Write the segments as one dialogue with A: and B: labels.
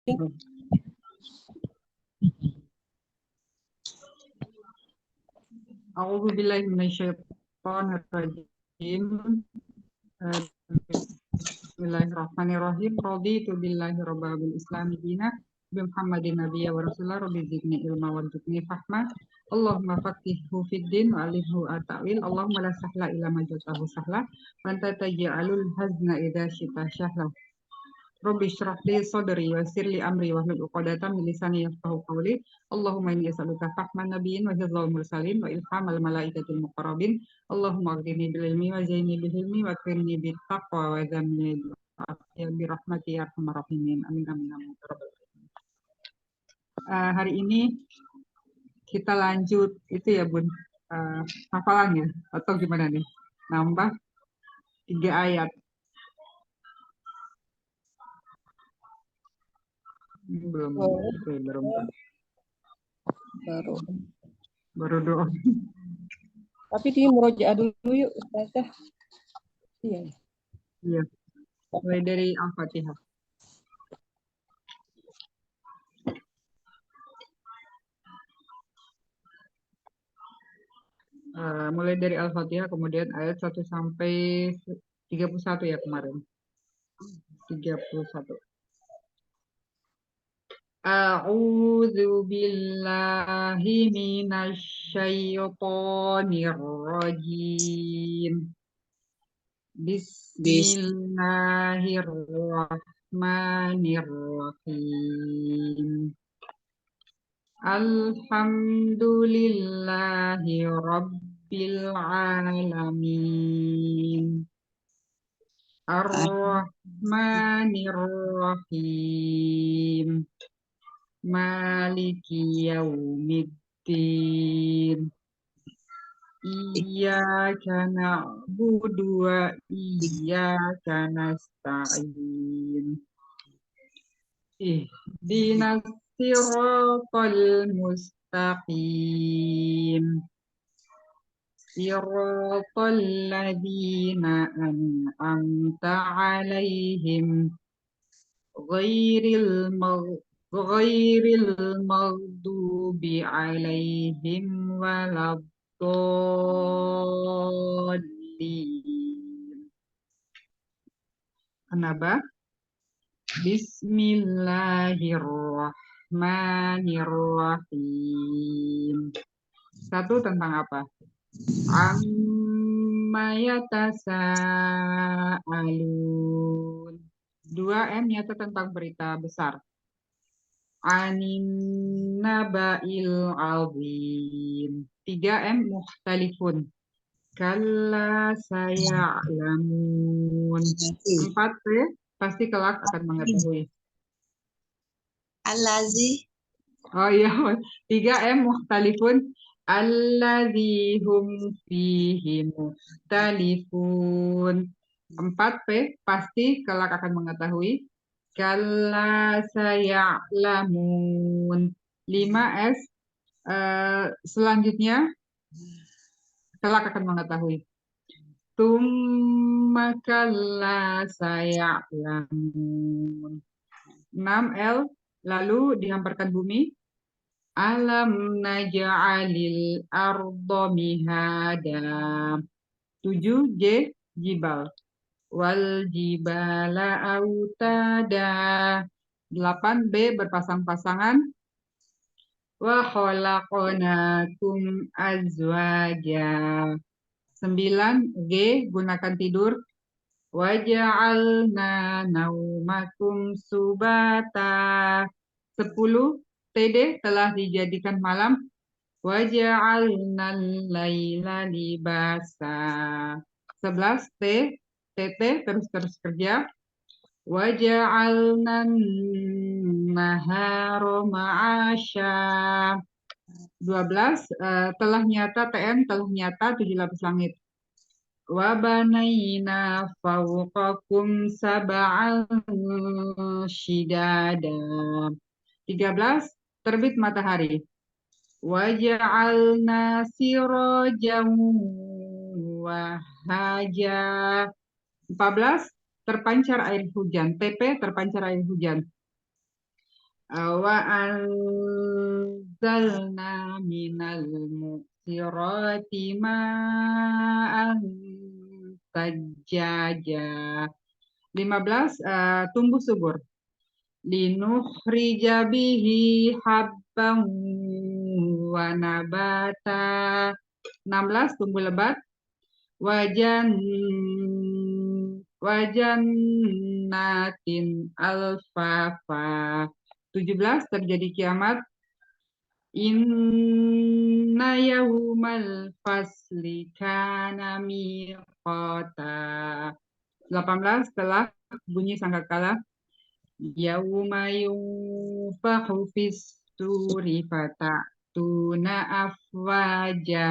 A: A'udzu billahi minasyaitonir rajim. Bismillahirrahmanirrahim. Raditu billahi rabbil alamin islami dina bi Muhammadin nabiyya wa rasulullah rabbi zidni ilma warzuqni fahma. Allahumma faqihhu fid din wa alimhu at-ta'wil. Allahumma la sahla illa ma ja'altahu sahla wa anta taj'alul hazna idza syi'ta sahla. Rabbi shrah li sadri wa yassir li amri wahlul 'uqdatam min lisani yafqahu qawli. Allahumma inni as'aluka fahman nabiyyin wa hifdzal mursalin wa ilhamal malaikatil muqarrabin. Allahumma aghnini bil ilmi wa zaini bil hilmi wa akrimni bit taqwa wa zamini bil afiyah bi rahmati ya arhamar rahimin. Amin amin amin. Hari ini kita lanjut itu ya Bun, hafalan ya atau gimana nih? Nambah 3 ayat. Belum. Baru doa.
B: Tapi di murojaah dulu yuk Ustazah. Iya.
A: Iya. Mulai dari Al-Fatihah. Mulai dari Al-Fatihah kemudian ayat 1 sampai 31 ya kemarin. 31. A'udzu billahi minasy syaithanir rajim. Bismillahirrahmanirrahim. Alhamdulillahi rabbil alamin. Ar-Rahmanir-Rahim. Maliki yaumiddin. Iyyaka na'budu wa iyyaka nasta'in. Ihdinas siratal mustaqim. Siratal ladzina an'amta 'alaihim ghairil maghdubi 'alaihim waladdallin. Kenapa? Bismillahirrahmanirrahim. 1 tentang apa? Amma yatasa'alun. 2 nyata tentang berita besar. Anin naba'il azim. 3 mukhtalifun. Kalla saya'lamun. 4 pasti kelak akan mengetahui.
C: Allazi.
A: Oh iya, 3 mukhtalifun. Alladzi hum fihi mukhtalifun. 4 pasti kelak akan mengetahui. Kalla saya'lamun. 5 selanjutnya kelak akan mengetahui. Tsumma kalla saya'lamun. 6 lalu dihamparkan bumi. Alam naj'alil arda mihada. 7 jibal. Wal jibala autada. 8 berpasang-pasangan. Wa khalaqnakum azwaja. 9 gunakan tidur. Wa ja'alna naumakum subata. 10 telah dijadikan malam. Wa ja'alnal laila libasa. 11 terus kerja. Wa ja'alnan nahara ma'asya. 12 telah nyata 7 lapis langit. Wa banaina fawqakum sab'an shidada. 13 terbit matahari. Wa ja'alna sirajan wahaja. 14 terpancar air hujan. TP terpancar air hujan. Wa anzalna minal mu'sirati ma'an sajjaja. 15, tumbuh subur. Linukhrija bihi habban wa nabata. 16, tumbuh lebat. Wajan natin alfafa. 17, terjadi kiamat. Inna yaumal fasli kana miqata. 18, setelah bunyi sangkakala. Yauma yunfahu fis suri fata'tuna afwaja.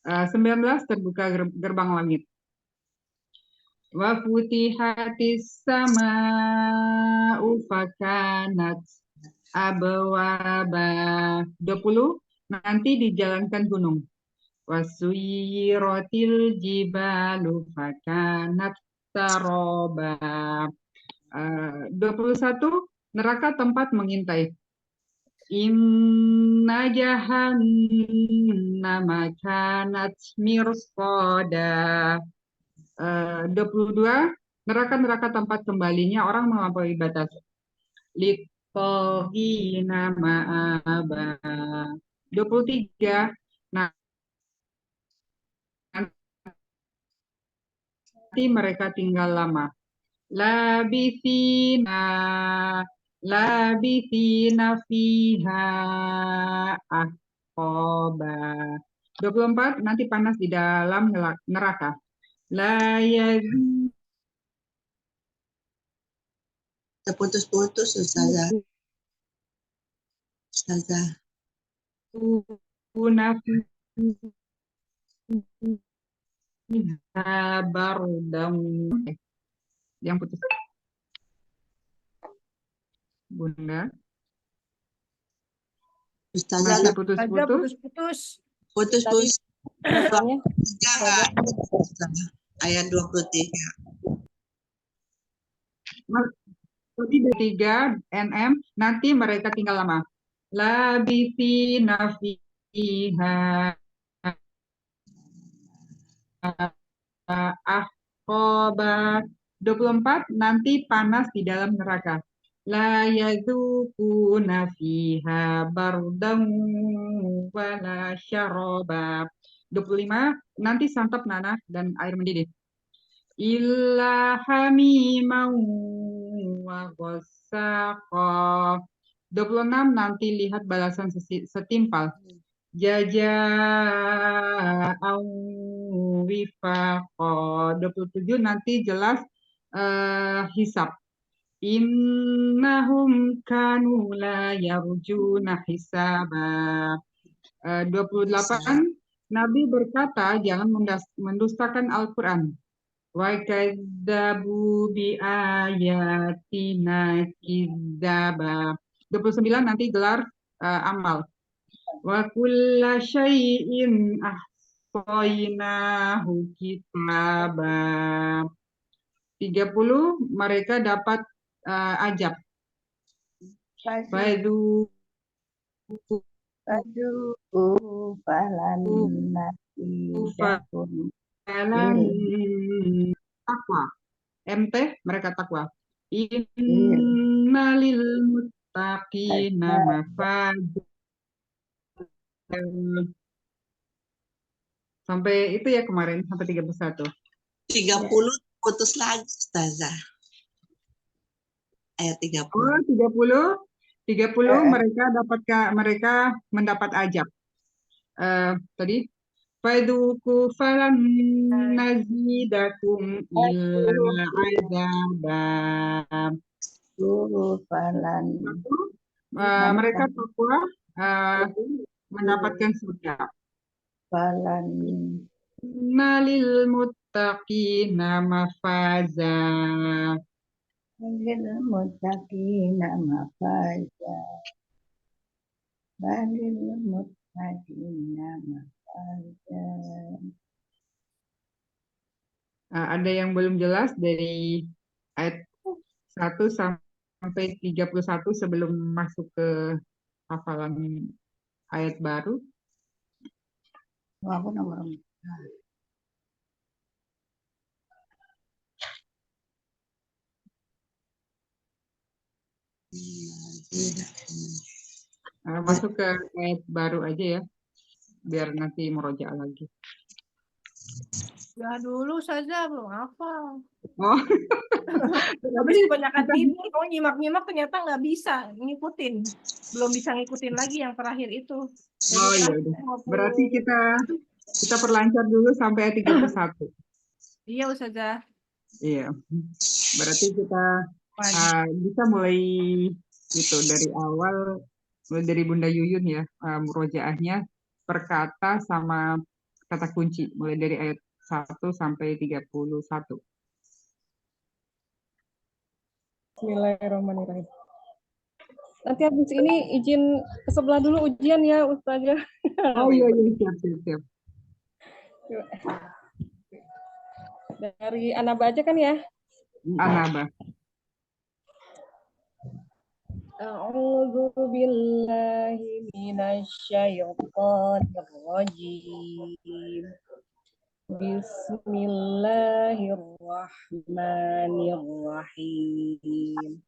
A: 19, terbuka gerbang langit. Wa futihatis sama'u fakanat abwaba. 20, nanti dijalankan gunung. Wasuyiratil jibalu fakanat saroba. 21, neraka tempat mengintai. Inna jahannama kanat mirsada. 22, neraka-neraka tempat kembalinya orang melampaui batas. Liqaghina ma'aba. 23, nanti mereka tinggal lama. Labithina fiha ahqaba. 24, nanti panas di dalam neraka. La
C: Terputus-putus, Ustazah. Ustazah.
A: yazuna fiha bardan. Yang putus. Bunda.
C: Ustazah,
A: Masih putus-putus.
C: putus-putus.
B: Katanya,
C: Ayat 23.
A: Jadi 3 NM, nanti mereka tinggal lama. Labithina fiha ahqaba. 24, nanti panas di dalam neraka. La yadzuquna fiha bardan wala syaraba. 25, nanti santap nanah dan air mendidih. Illa hamimau wa ghassaqa. 26, nanti lihat balasan setimpal. Jaza'an wifaqa. 27, nanti jelas hisab. Innahum kanu la yarjuna hisaba. 28, Nabi berkata jangan mendustakan Al-Quran. Wa kadzabu bi ayatina kidzaba. 29, nanti gelar amal. Wa kulla syai'in ahsaynahu kitaba. 30, mereka dapat ajab. Fadhu
D: falan nasidakum
A: falan takwa. MT, mereka takwa. Innalil muttaqina mafazah. Sampai itu ya kemarin, sampai 31.
C: 30 putus lagi, Ustazah. Ayat 30.
A: Oh, 30 mereka mendapat ajab. Tadi Fadhuku falan nazidakum illa azabam.
D: falan
A: Mereka takwa mendapatkan surga.
D: falan
A: Nalil muttaqina mafaza.
D: lil muttaqina mafaza balil muttaqina mafaza.
A: Ada yang belum jelas dari ayat 1 sampai sampai 31 sebelum masuk ke hafalan ayat baru.
D: Aku nomor 4.
A: Masuk ke ayat baru aja ya, biar nanti murojaah lagi.
E: Ya dulu saja belum hafal.
A: Oh,
E: Habis kebanyakan tidur, kamu nyimak-nyimak ternyata nggak bisa ngikutin. Belum bisa ngikutin lagi yang terakhir itu. Dari
A: oh iya
E: terakhir
A: udah.
E: 50.
A: Berarti kita perlancar dulu sampai ayat 31.
E: Iya Ustazah.
A: Iya. Berarti kita bisa mulai gitu dari awal, mulai dari Bunda Yuyun ya, murojaahnya per kata sama kata kunci, mulai dari ayat 1 sampai 31.
B: Bismillahirrahmanirrahim. Nanti habis ini izin ke sebelah dulu ujian ya Ustazah.
A: Oh iya, siap.
B: Dari Anaba aja kan ya?
A: Anaba.
B: A'udzu billahi minasyaitonir rajim. Bismillahirrahmanirrahim.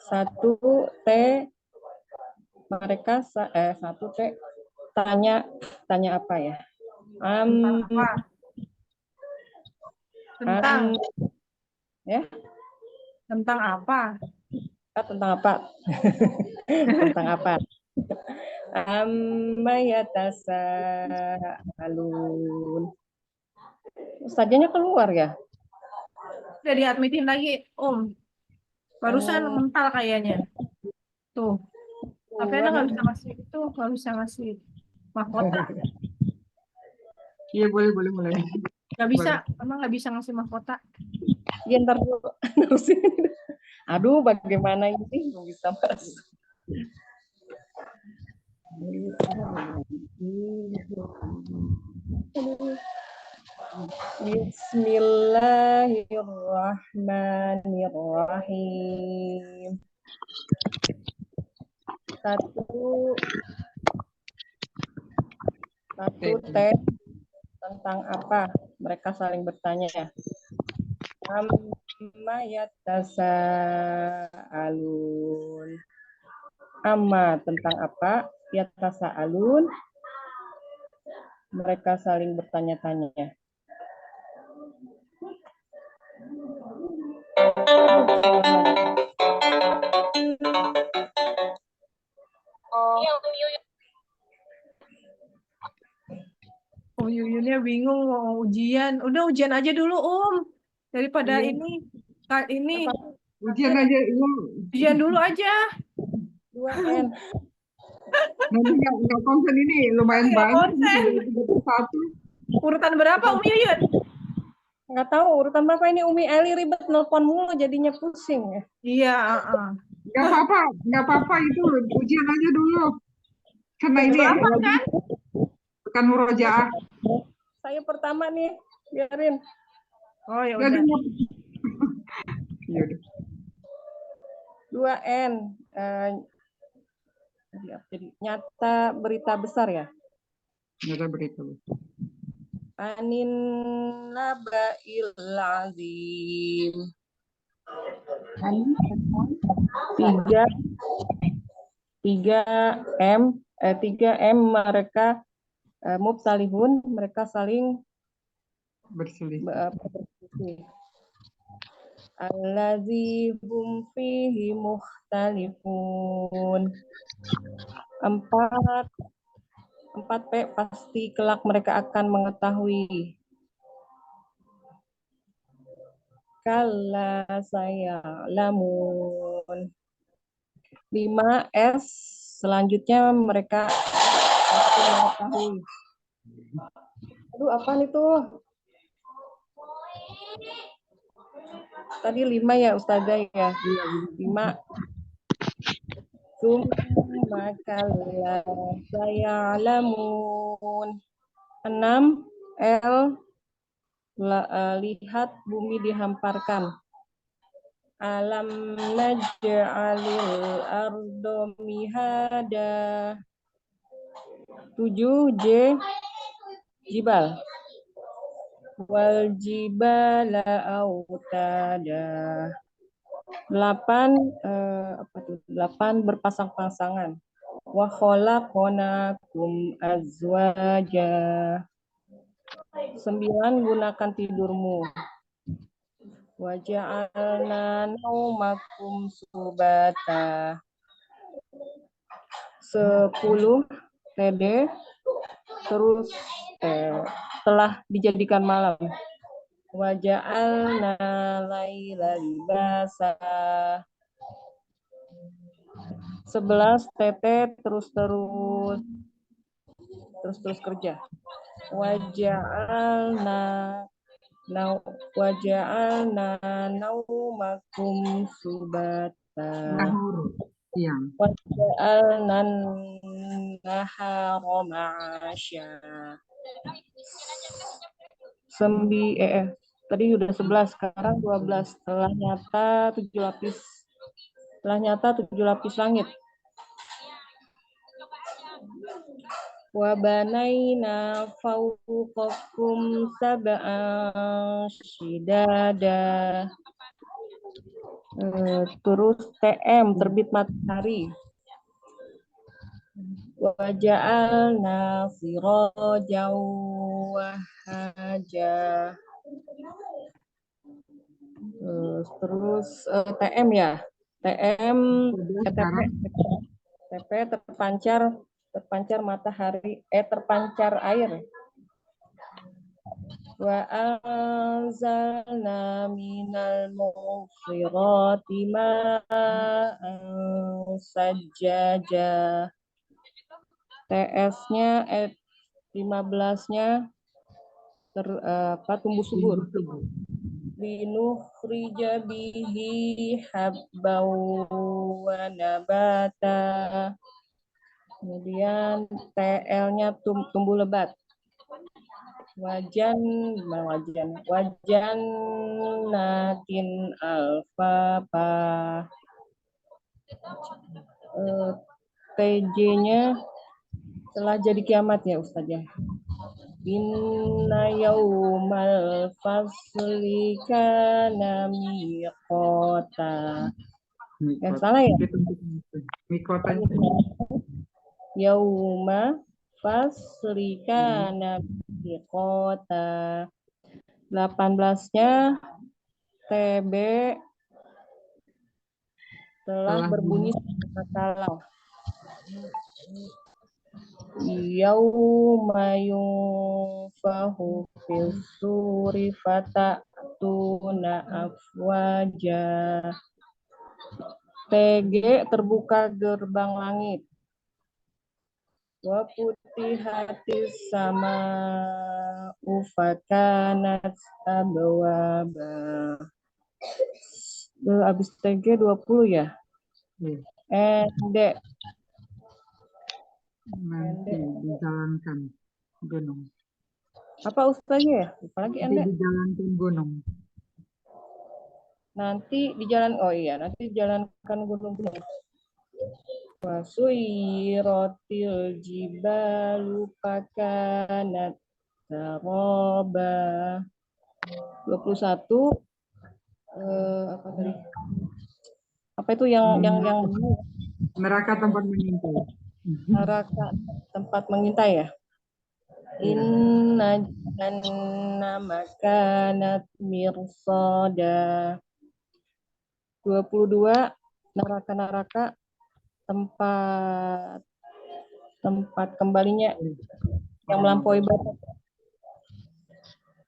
B: Satu T mereka satu T tanya apa ya?
E: Tentang apa? Tentang
B: ya?
E: Tentang apa?
B: Tentang apa? Tentang apa? Amma yatasaalun. Ustazanya keluar ya?
E: Udah diadmitin lagi, Om. Barusan mental kayaknya. Tuh. Tapi Anda nggak bisa ngasih itu, nggak bisa ngasih mahkota.
A: Iya, boleh mulai.
E: Nggak bisa, emang nggak bisa ngasih mahkota.
B: Iya, ntar dulu. Aduh, bagaimana ini? Nggak bisa masuk. Bismillahirrahmanirrahim. Satu T tentang apa? Mereka saling bertanya. Amma yatasaalun. Amma tentang apa? Yatasaalun. Mereka saling bertanya-tanya.
E: Om Yuyunnya bingung mau ujian. Udah ujian aja dulu, Om. Daripada ini.
A: Ujian aja,
E: Ujian dulu aja.
B: 2N.
A: Nanti nggak konsen ini, lumayan banyak. Satu.
E: Urutan berapa, Om Yuyun?
B: Nggak tahu urutan berapa ini. Umi Ali ribet nelpon mulu jadinya pusing ya.
E: Iya,
A: Nggak apa-apa itu ujian aja dulu. Karena ini
E: kan?
A: bukan murojaah.
B: Saya pertama nih, biarin.
E: Oh ya udah.
A: Ya udah.
B: 2N. Jadi nyata berita besar ya.
A: Nyata berita.
B: Anin naba'il azim. 3M mereka mubtalihun, mereka saling
A: berselisih.
B: Allazi hum fihi mukhtalifun. 4P pasti kelak mereka akan mengetahui. Kalla saya'lamun. 5S selanjutnya mereka pasti mengetahui. Aduh, apaan itu? Tadi 5 ya Ustazah ya. 5. Summa kalla saya'lamun. 6 L lihat bumi dihamparkan. Alam naj'alil ardo mihada. 7 jibal. Wal jibala autada. 8 8 berpasang-pasangan. Wa khalaqnakum azwaja. 9 gunakan tidurmu. Wa ja'alna naumakum subata. 10 TD terus telah dijadikan malam. Wa ja'alna laila libasa. 11 TT terus kerja. Wa ja'alna naumakum subata.
A: Nahur, siang.
B: Wa ja'alna nahara ma'asya. Tadi udah 11, sekarang 12. Telah nyata 7 lapis langit. Wa banaina fawqakum sab'an shidada. Terus TM, terbit matahari. Wa ja'alna sirajan wahaja. Terus TM ya. TM TP terpancar matahari, terpancar air. Wa anzalna minal mughfirati ma'an sajjaja. TS-nya 15-nya tumbuh subur. Linukhrija bihi habbaw wa nabata. Kemudian TL-nya tumbuh lebat. Wajan natin alfafa. TJ-nya telah jadi kiamat ya Ustazah. Inna yaumal fasli kana miqata. Salah ya?
A: Mikota.
B: Yauma fasli kana miqata. 18-nya TB telah berbunyi salah. Yauma yunfahu fis suri fata'tuna afwaja. TG terbuka gerbang langit. Wa putihatis sama ufakanat abwaba. Habis TG 20 ya? ND.
A: Nanti dijalankan gunung.
B: Apa Ustaznya ya? Apalagi
A: Nanti
B: ND?
A: dijalankan gunung.
B: Nanti dijalankan gunung-gunung. Wasuiratil jibalu fakanat saraba. 21 apa tadi? Apa itu yang
A: Neraka tempat mengintai.
B: neraka tempat mengintai ya? Inna jahannama kanat mirsada. 22 neraka-neraka tempat kembalinya yang melampaui batas.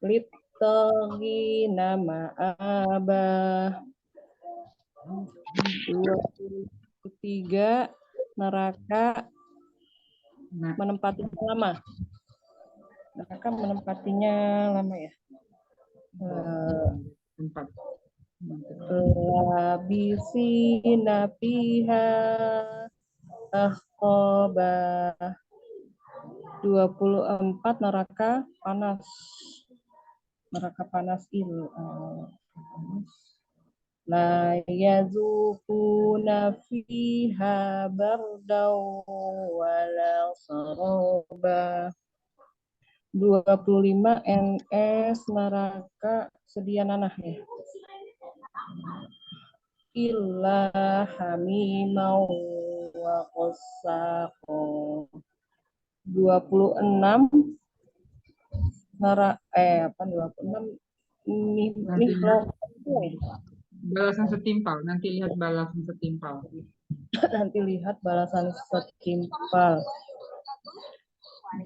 B: Littaqina ma'aba. 23 neraka menempatinya lama. Neraka menempatinya lama ya.
A: Tempat.
B: Labisina fiha ahqaba. 24 neraka panas. Neraka panas itu. la yazukuna fiha bardau wala saroba. 25 NS neraka sedia nanah ya. Illa hamimau wa qassaqo. 26 neraka 26
A: Nanti
B: nihlo
A: balasan setimpal. Nanti lihat balasan setimpal.
B: nanti lihat balasan setimpal.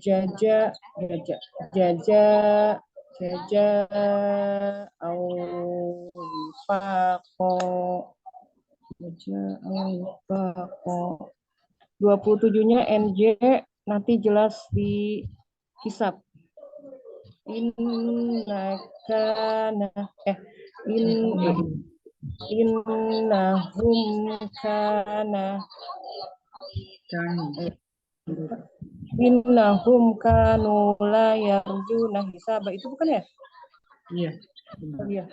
B: Jaja awifaqo jaja awifaqo. 27-nya NJ nanti jelas di hisab. Innahum kana
A: Kami.
B: innahum kanu la yarjuna hisaba. Itu bukan ya?
A: Iya. Benar.
B: Iya.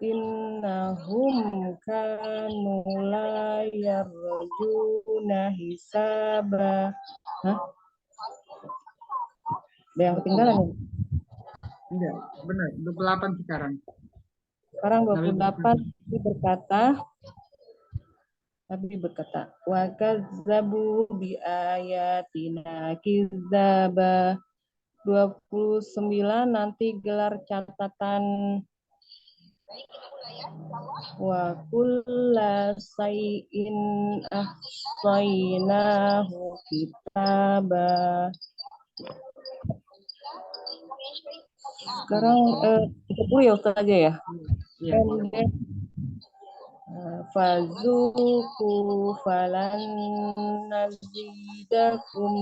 B: Innahum kanu la yarjuna hisaba. Hah? Ada yang ketinggalan ya?
A: Iya, benar. 28 sekarang.
B: Sekarang
A: Nabi
B: 28 Nabi berkata, wa kazzabu bi ayatina kizzaba. 29 nanti gelar catatan. Wa kulla say'in ahsaynahu kitaba. Sekarang 30 ya Ustaz aja ya.
A: Iya.
B: Fazuku falan nazidakum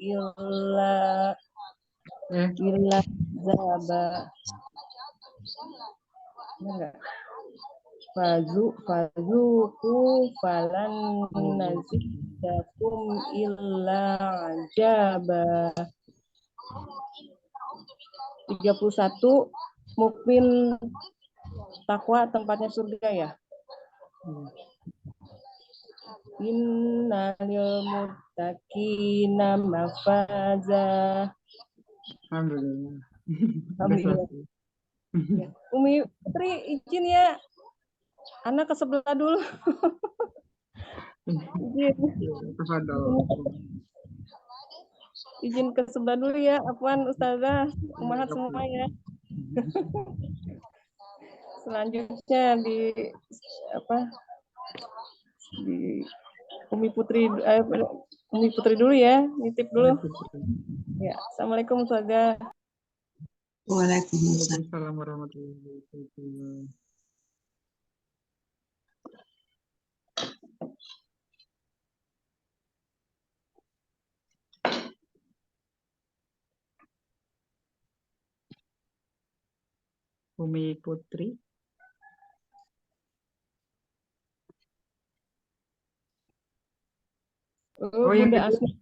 B: illa zaba. Enggak. Fazuku falan nazidakum illa jaba. 31 mukmin takwa tempatnya surga ya. Innal muttaqina mafaza.
A: Alhamdulillah.
B: Alhamdulillah. Ya. Umi Putri izin ya. Anak ke sebelah dulu. Izin ke sebelah dulu ya. Afwan Ustazah, umahat semua ya. Selanjutnya di Umi Putri dulu ya, nitip dulu. Ya, Assalamualaikum Ustazah.
C: Waalaikumsalam.
A: Waalaikumsalam warahmatullahi wabarakatuh. Umi Putri.
B: Oh, yang Bunda Asmi.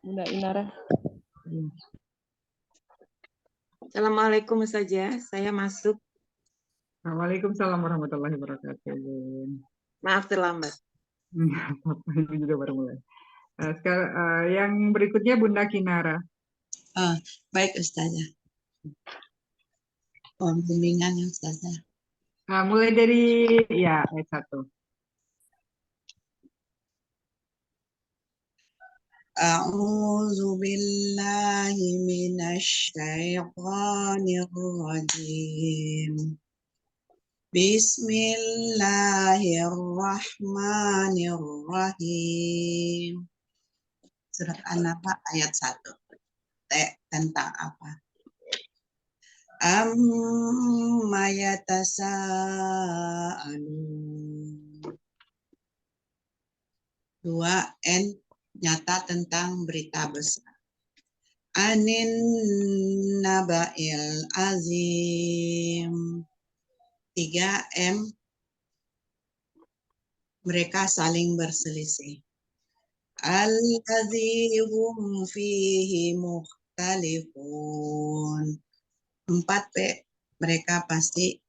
B: Bunda Inara.
F: Assalamualaikum saja, saya masuk.
A: Waalaikumsalam warahmatullahi wabarakatuh.
F: Maaf terlambat.
A: Ini juga baru mulai. Sekarang yang berikutnya Bunda Kinara.
C: Baik Ustazah. Mohon bimbingan ya Ustazah.
A: Mulai dari ayat 1.
C: A'udzu billahi minasy syaithanir rajim. Bismillahirrahmanirrahim. Surat An-Naba ayat 1. Tentang apa? Amma yatasa'alun. 2N nyata tentang berita besar. Anin naba'il azim. 3M mereka saling berselisih. Alladzi hum fihi mukhtalifun. 4P mereka pasti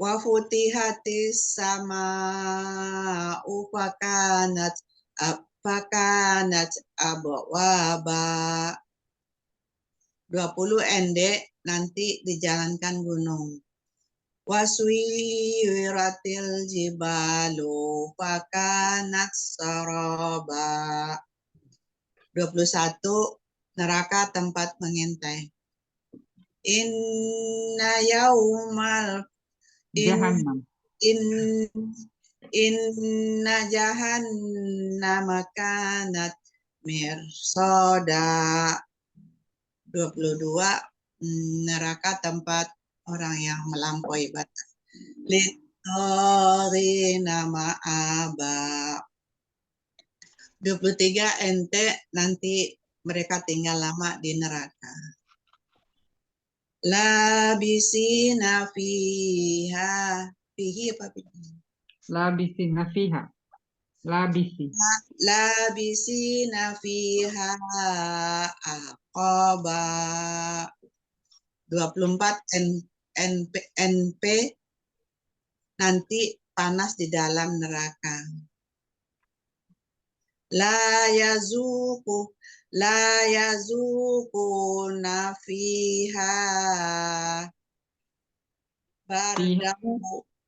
C: Wa futihatis sama'u fakanat abwaba. 20 endek nanti dijalankan gunung. Waswiratil jibalu fakanat saraba. 21 neraka tempat mengintai. Inna yaumal
A: Jahannam.
C: Inna jahannama kanat mirsada. 22 neraka tempat orang yang melampaui batas. Litorina ma'aba. 23 ente nanti mereka tinggal lama di neraka. Labisina fiha. Fihi apa fihi?
A: Labisina fiha.
C: Labisina fiha aqaba. 24 NP nanti panas di dalam neraka. La yazuku nafiha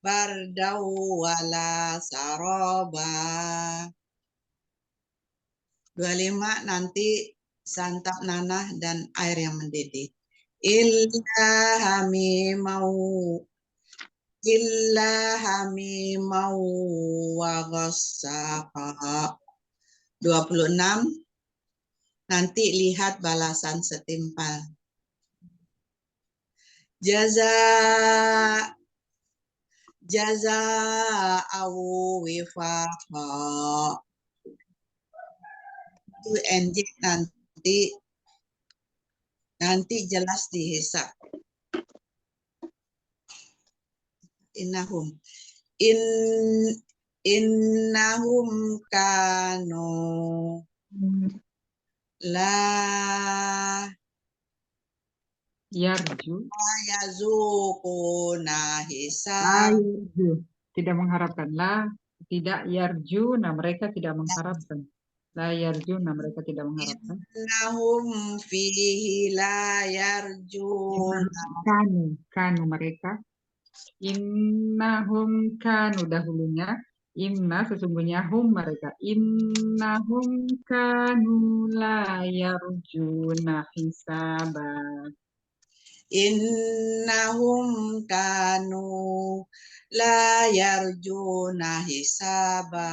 C: bardau wala saroba. 25 nanti santap nanah dan air yang mendidih. Illa hamimau wa ghassaqa. 26 nanti lihat balasan setimpal. Jaza'u wifaqa. Itu NJ nanti jelas dihisab. Innahum kanu la yazukuna hisab.
A: Tidak mengharapkan. Tidak yarju, nah mereka tidak mengharapkan. La yarju, nah mereka tidak mengharapkan.
C: Innahum fihi la yarjuna.
A: Kanu mereka. Innahum kanu dahulunya. Inna sesungguhnya hum mereka. Innahum kanu la yarjuna hisaba.
C: Innahum kanu la yarjuna hisaba.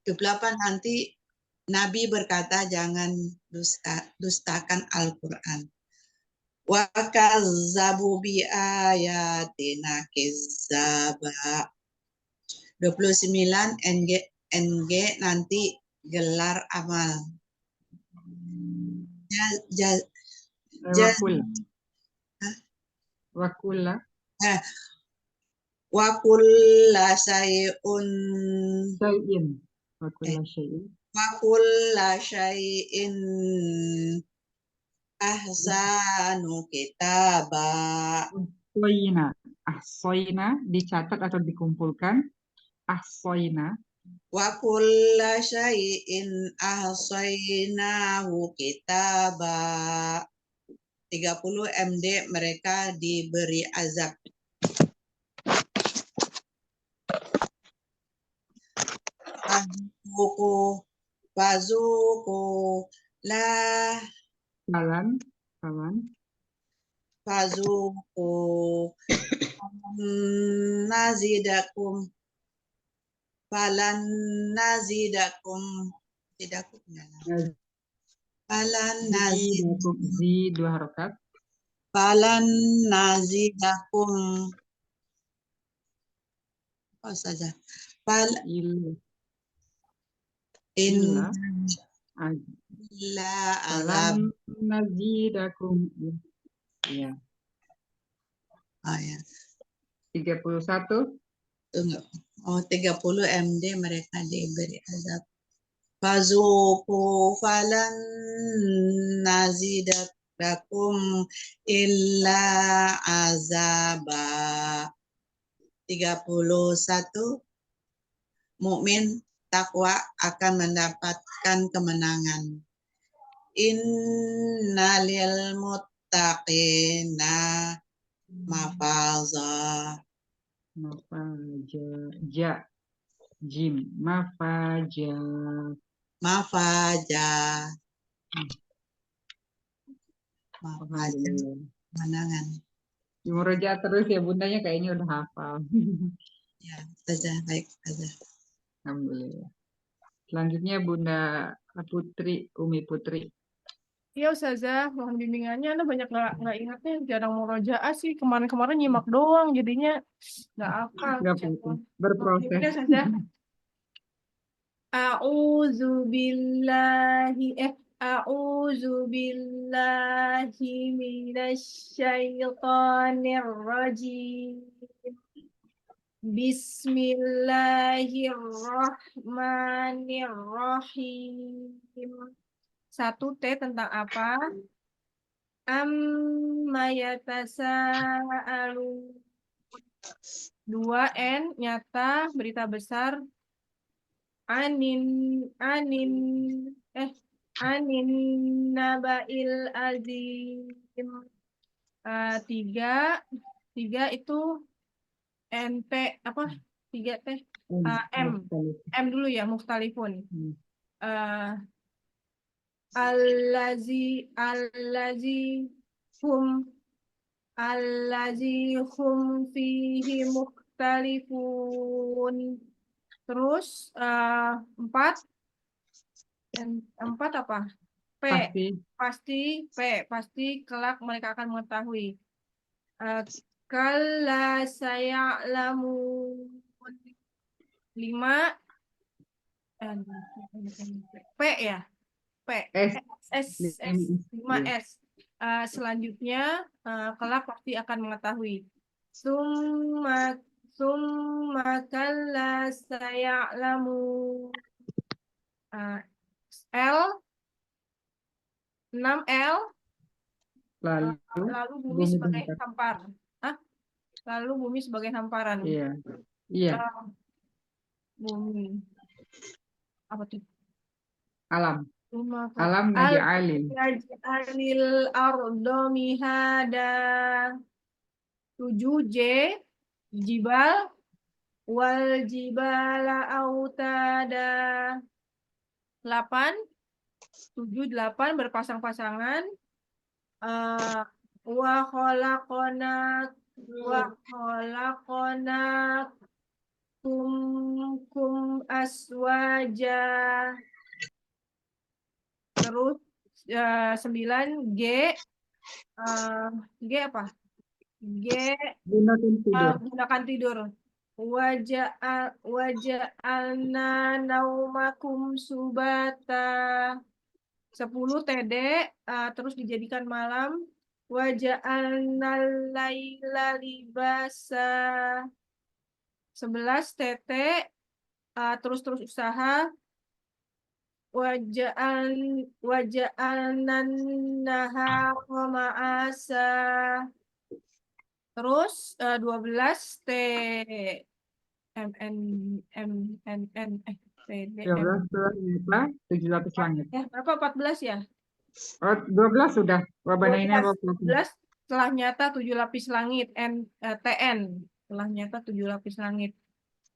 C: 28 nanti Nabi berkata jangan dustakan Al-Quran. Wa kazzabu bi ayatina kizzaba. 29 NG nanti gelar amal. Wa kulla syai'un ahsanu kitaba.
A: Ahsoina dicatat atau dikumpulkan. Ahsoina.
C: Wa kulla syai'in ahsainahu kitaba. 30 MD mereka diberi azab. Fazuku la fazuku nazidakum falan nazidakum
A: dua harokat
C: falan nazidakum apa saja illa azab
A: nazidakum ya. 31
C: 30 MD mereka diberi azab. Fazuku falan nazidakum lakum illa azaba. 31 mukmin takwa akan mendapatkan kemenangan. Innalil muttaqina mafaza.
A: Mafaja, jim, mafaja.
C: Mafaja.
A: Alhamdulillah.
C: Kemenangan.
A: Murojaah terus ya bundanya kayaknya udah hafal.
C: Ya, saja baik saja.
A: Alhamdulillah. Selanjutnya Bunda Putri, Umi Putri.
E: Iya Ustazah, mohon bimbingannya. Anda banyak nggak ingatnya, jarang murojaah sih. Kemarin-kemarin nyimak doang, jadinya nggak hafal.
A: Nggak apa-apa, berproses.
E: Ini Ustazah. A'udzu billahi minasyaitonir rajim. Bismillahirrahmanirrahim. 1 T tentang apa? Amma yatasa'alun. 2 N nyata berita besar. Anin naba'il azim. 3 itu NT apa? 3 T. M dulu ya, mukhtalifun. Allazi hum fihi mukhtalifun. Terus 4 apa? P. Pasti kelak mereka akan mengetahui. Kalla saya'lamun. 5 P ya. P. S. 5S. Selanjutnya kelak pasti akan mengetahui. Summa kalla saya'lamun. L 6L lalu bumi sebagai hamparan. Lalu bumi sebagai hamparan.
A: Iya.
E: Bumi. Apa tuh?
A: Alam naj'alil
E: ardo mihada. 7 J jibal wal jibala autada. 8 berpasang-pasangan. Wa khalaqnakum aswaja. Terus 9 G apa? G gunakan tidur. Waja'alna naumakum subata. 10 TD terus dijadikan malam. Waja'alnal laila libasa. 11 TT terus usaha. Waja'alnan nahara ma'asa. Terus 12 T TD
A: 7 lapis langit.
E: Berapa 14 ya?
A: 12 sudah.
E: 12 telah nyata 7 lapis langit. TN telah nyata 7 lapis langit.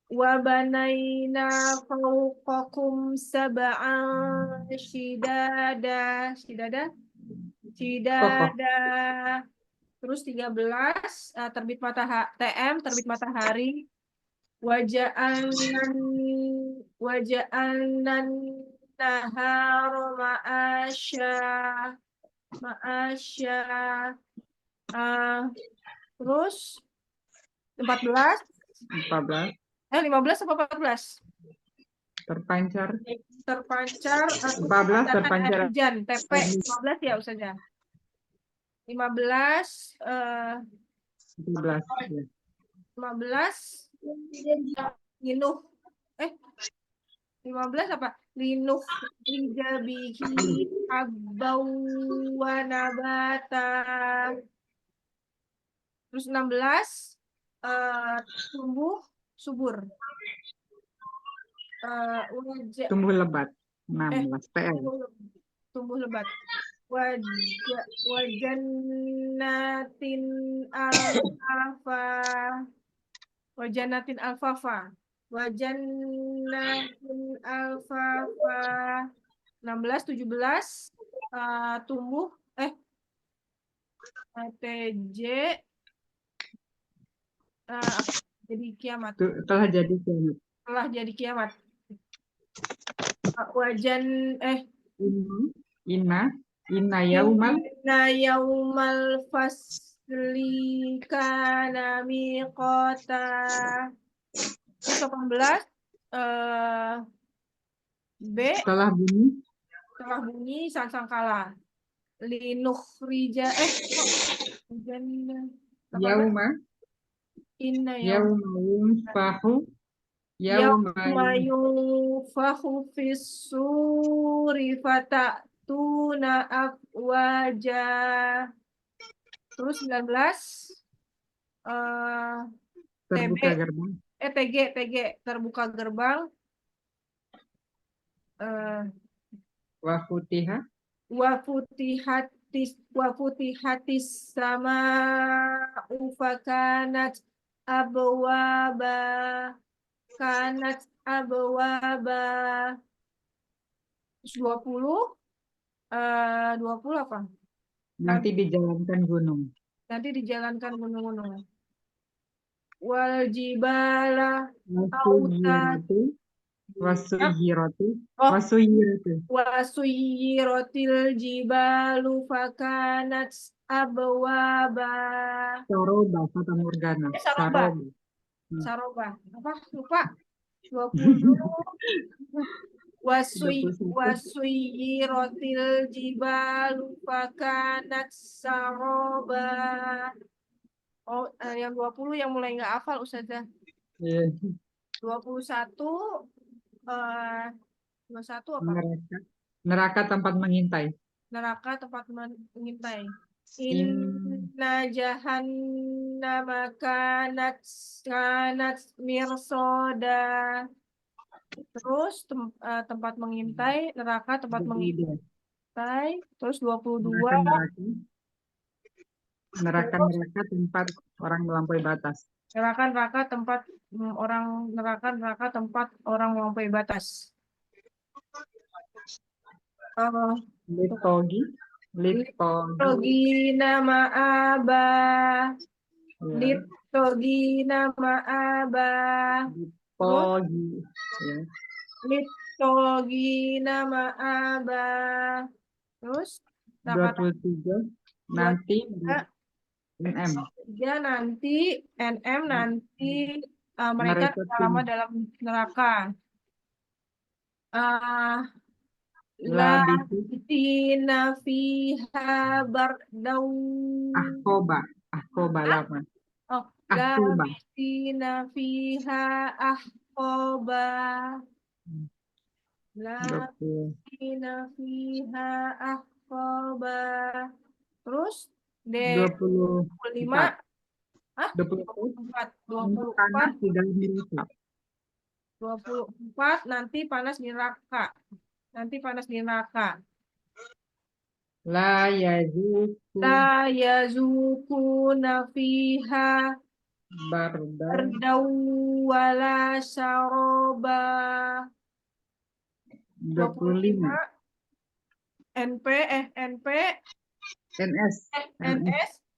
E: Wa banaina fawqakum sab'an shidada. Terus 13 terbit matahari. Waja'alnan nahara ma'asya. Terus 15 15 apa 14?
A: Terpancar
E: 14
A: terpancar
E: hujan TP 15 ya Ustazah. 15 Ninuh 15 apa? Linuk bihi habbaw wa nabata. Terus 16 tumbuh subur.
A: Tumbuh lebat. 16 PL.
E: Tumbuh lebat. Wajannatin alfafa. Wajannatin alfafa. Wajannatin alfafa. 16, 17 tumbuh TJ jadi kiamat.
A: Telah jadi kiamat.
E: Telah jadi kiamat. Wajan
A: Inna yaumal
E: fasli kana miqata. 18 B
A: setelah bunyi
E: sangkala linukhrija
A: yauma
E: inna
A: yauma
E: yunfahu fis suri fatatuna afwaja. Terus 19
A: terbuka gerbang.
E: TG terbuka gerbang. Wa futihatis sama fakanat abwaba. Kanat abwaba. 20 apa?
A: Nanti dijalankan gunung.
E: Wal jibala wasuyiratil jibalu fakanat abwaba.
A: Saroba fata morgana.
E: Saroba. Apa? Lupa. 20 wasuyiratil jibalu fakanat saroba. Oh, yang 20 yang mulai nggak hafal Ustazah. 21 apa?
A: Neraka tempat mengintai. Inna
E: jahannama kanat mirsoda. Terus tempat mengintai, neraka tempat mengintai. Terus 22
A: neraka tempat orang melampaui batas.
E: Neraka tempat orang melampaui batas.
A: Litogi
E: nama abah. Litogi nama abah. Litogi nama abah. Terus
A: 23 nanti NM.
E: Nanti mereka lama dalam neraka. Labithina fiha bardau.
A: Ahqoba lama.
E: Labithina fiha ahqoba. Labithina fiha ahqoba. Terus 25 24 nanti panas di neraka.
A: La
E: yazukuna fiha bardau wala syaroba. 25 NS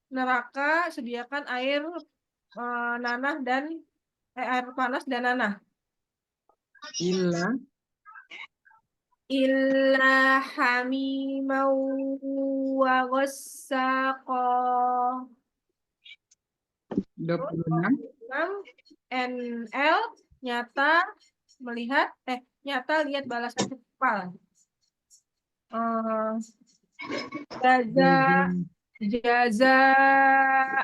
E: neraka sediakan air nanah dan air panas dan nanah. Illa hamimau wa ghassaqa. 26 NL nyata lihat balasan kepal. Jaza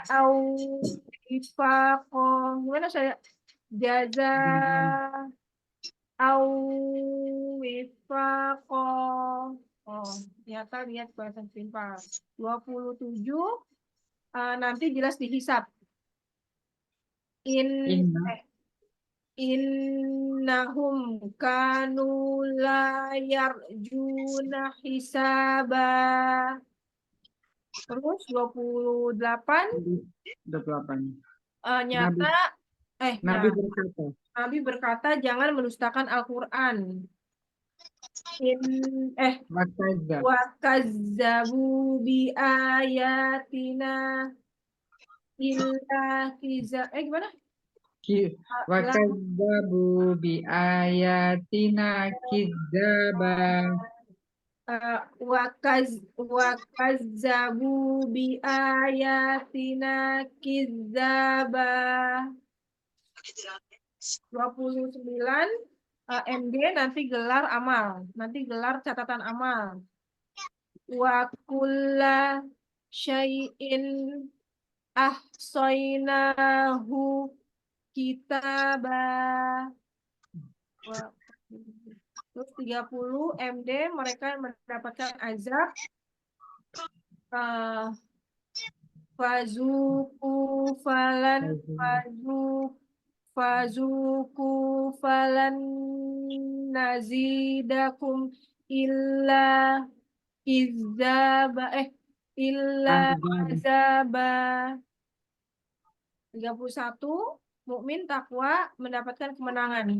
E: au ifaqo. Gimana saya? Jaza au wifaqa. Oh, ternyata lihat bahasa simpel. 27 nanti jelas dihisab.
A: Inna.
E: Innahum kanu la yarjuna hisaba. Terus 28
A: 28.
E: nyata
A: Nabi berkata,
E: Nabi berkata jangan mendustakan Al-Qur'an.
A: Wakazza.
E: Wa kazzabu bi ayatina illa gimana?
A: Wakazzabu bi ayatina kidzaba.
E: Wakazzabu bi ayatina kidzaba. 29 MD nanti gelar amal, nanti gelar catatan amal. Wa kulla syai'in ahsainahu kitabah. Terus 30 MD mereka mendapatkan azab. Fazuku falan nazidakum illa azaba. 31 mukmin takwa mendapatkan kemenangan.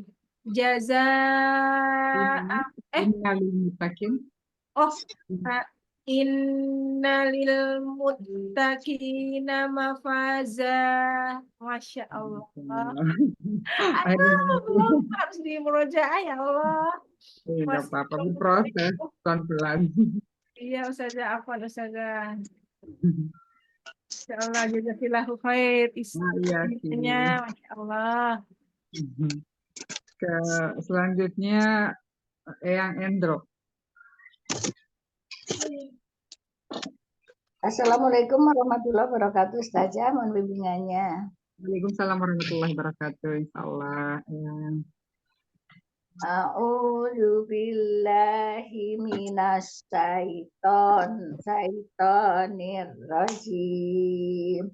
A: Innalil muttaqin.
E: Innalil muttaqina mafaza. Masya Allah. Aduh, harus di murojaah ya Allah.
A: Enggak apa-apa, berproses pelan-pelan.
E: Iya, Ustazah, afwan Ustazah. Masya Allah, jazakillahu khair. Isinya, Masya Allah.
A: Selanjutnya Eyang Endro.
D: Assalamualaikum warahmatullahi wabarakatuh, Ustazah. Mohon bimbingannya.
A: Waalaikumsalam warahmatullahi wabarakatuh. Insyaallah.
D: A'udzu billahi minas syaitonir rajim.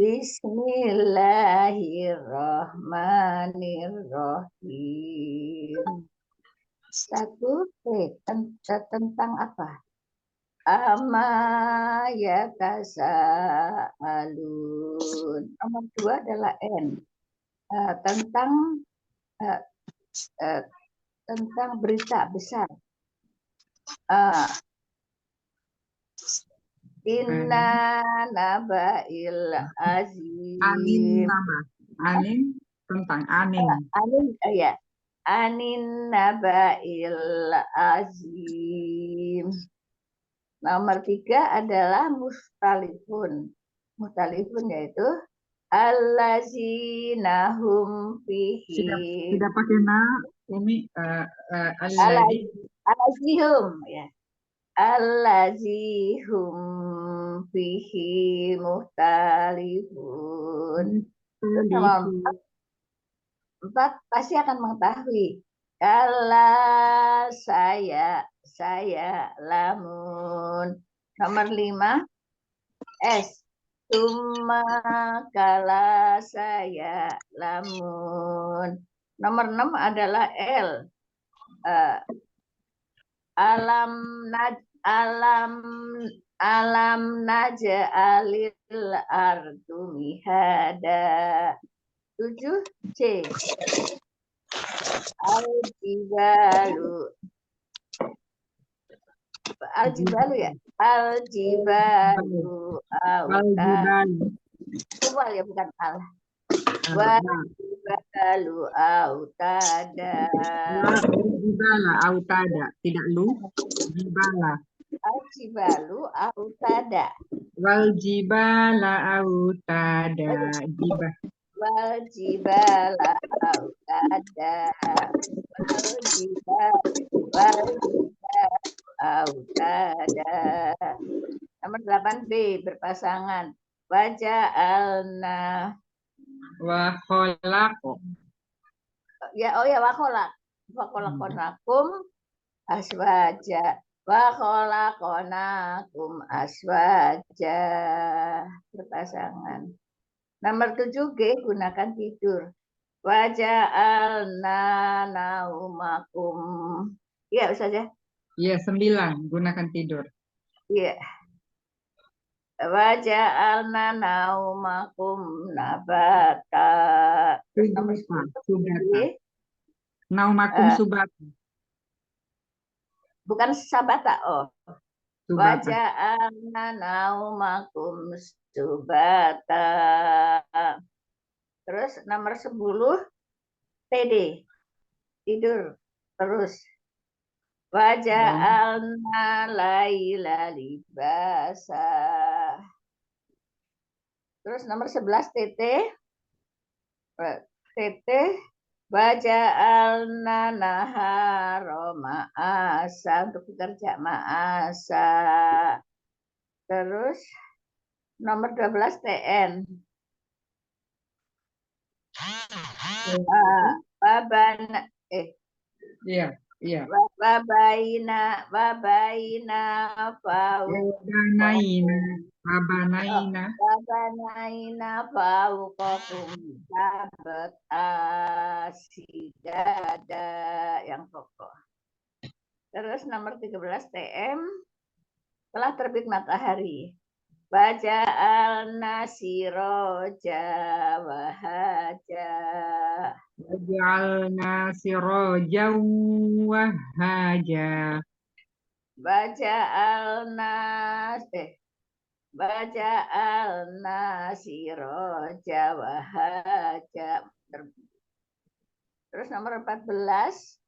D: Bismillahirrahmanirrahim. Tentang apa? Amma yatasaalun. Nomor 2 adalah N. Tentang berita besar. Inna naba'il azim.
A: Anin tentang anin.
D: Anin naba'il azim. Nomor 3 adalah mustalifun. Mustalifun yaitu allazina hum fihi.
A: Tidak pakai na, Umi.
D: Allazihum ya. Allazihum fihi muhtalifun. Nomor 4 pasti akan mengetahui. Kala saya lamun. Nomor 5 S. Summa kala saya lamun. Nomor 6 adalah L. Alam naj'alil ardu mihada. 7 C. Aljibalu ya. Aljibalu autada. Tubal ya, bukan al. Waljibalu autada.
A: Jibala autada, tidak lu. Jibala.
D: Aljibalu autada.
A: Waljibala autada.
D: Waljibala autada. Autada. Nomor 8 B berpasangan. Waja'alna
A: Wa kholaqo.
D: ya, wa kholaq. Wa khalaqnakum aswaja. Wa khalaqnakum aswaja. Berpasangan. Nomor 7G, gunakan tidur. Wa ja'alna naumakum. Iya, Ustaz ya?
A: Iya, 9, gunakan tidur.
D: Iya. Wa ja'alna naumakum nabata. Terus nomor
A: Subata,
D: 10.
A: subata. Naumakum subata.
D: Bukan sabata. Oh. Wa
A: Subata.
D: ja'alna naumakum subata. Terus nomor 10. TD. Tidur. Terus. Wa ja'alna laila libasa. Terus nomor 11 TT. TT. Wa ja'alna nahara ma'asa. Untuk bekerja ma'asa. Terus nomor 12 TN. Babana
A: Iya, iya.
D: Wabaina
A: Wabanaina, wabanaina.
D: fauqakum sabat asidada yang pokok. Terus nomor 13 TM, telah terbit matahari. Baja'alna siroja wahaja.
A: Waj'alna sirajan wahaja.
D: Baja'alna siroja wahaja. Terus nomor 14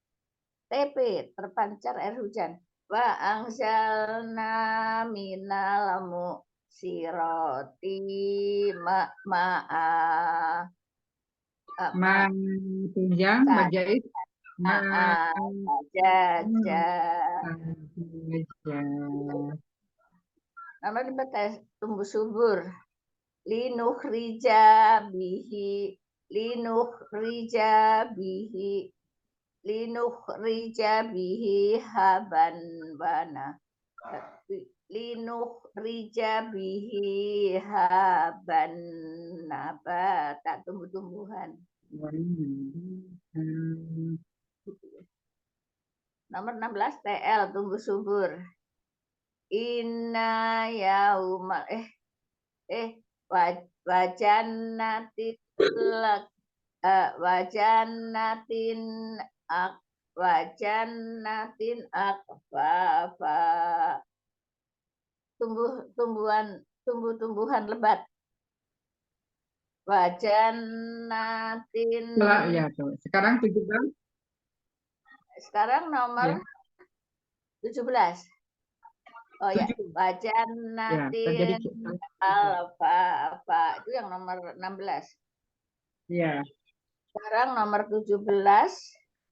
D: TP, terpancar air hujan. Wa angzalna minal mu'siroti ma'a.
A: Tunjang, bajait.
D: Jaja.
A: Saja.
D: Nomor 15 tumbuh subur. Linukhrija bihi haban wana. Linukhrija bihi haban nabata, tumbuh-tumbuhan. Nomor 16 TL, tumbuh subur. Inna yaumal wajanatin akfafa. Tumbuh-tumbuhan lebat. Wajanatin.
A: Ya, sekarang 17.
D: Sekarang nomor 17. Oh ya, wajanatin alfa. Itu yang nomor 16.
A: Iya.
D: Sekarang nomor 17.